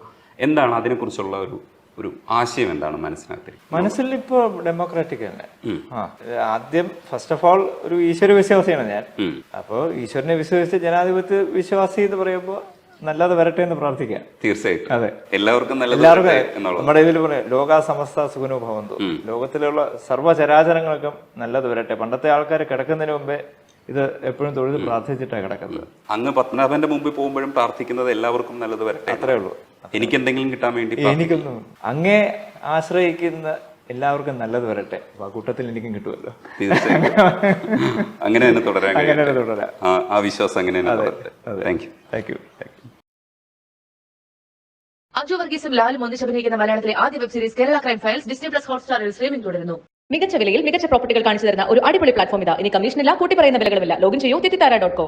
എന്താണ് അതിനെക്കുറിച്ചുള്ള ഒരു ആശയം? എന്താണ് മനസ്സിൽ ഇപ്പോ ഡെമോക്രാറ്റിക് തന്നെ. ആദ്യം ഫസ്റ്റ് ഓഫ് ഓൾ ഒരു ഈശ്വര വിശ്വാസിയാണ് ഞാൻ. അപ്പോ ഈശ്വരനെ വിശ്വസിച്ച് ജനാധിപത്യ വിശ്വാസി എന്ന് പറയുമ്പോൾ നല്ലത് വരട്ടെ എന്ന് പ്രാർത്ഥിക്കാം. തീർച്ചയായിട്ടും അതെ, എല്ലാവർക്കും നല്ലത് എല്ലാവർക്കും വരട്ടെ എന്നുള്ളത്. നമ്മുടെ ഇതിൽ പറയാം ലോകാ സമസ്ത സുഖനോ ഭവന്തു, ലോകത്തിലുള്ള സർവ്വചരാചരങ്ങൾക്കും നല്ലത് വരട്ടെ. പണ്ടത്തെ ആൾക്കാർ കിടക്കുന്നതിന് മുമ്പേ ഇത് എപ്പോഴും തൊഴുത് പ്രാർത്ഥിച്ചിട്ടാണ് കിടക്കുന്നത്. അങ്ങ് പത്മനാഭന്റെ മുമ്പിൽ പോകുമ്പോഴും പ്രാർത്ഥിക്കുന്നത് എല്ലാവർക്കും നല്ലത് വരട്ടെ. അത്രേ ഉള്ളൂ. എനിക്ക് എന്തെങ്കിലും കിട്ടാൻ വേണ്ടി എനിക്കൊന്നും അങ്ങേ ആശ്രയിക്കുന്ന എല്ലാവർക്കും നല്ലത് വരട്ടെ. അപ്പൊ ആ കൂട്ടത്തിൽ എനിക്കും കിട്ടുമല്ലോ. തീർച്ചയായിട്ടും അങ്ങനെ തന്നെ തുടരാൻ അങ്ങനെ കഴിയട്ടെ. തുടരാം. ആ വിശ്വാസം അങ്ങനെ തന്നെ തുടരട്ടെ. Thank you. Thank you. Aju വർഗീസും ലാലും ഒന്നിച്ചഭിനയിക്കുന്ന മലയാളത്തിലെ ആദ്യ web series Kerala crime files Disney plus ഹോട്ട്സ്റ്റാറിൽ സ്ട്രീമിംഗ് തുടരുന്നു. മികച്ച വിലയിൽ മികച്ച പ്രോപ്പർട്ടികൾ കാണിച്ചു തരുന്ന ഒരു അടിപൊളി പ്ലാറ്റ്ഫോം ഇതാ. ഇനി കമ്മീഷനില്ല, കൂട്ടി പറയുന്ന വിലകളുമില്ല. ലോഗിൻ ചെയ്യൂ tittara.com.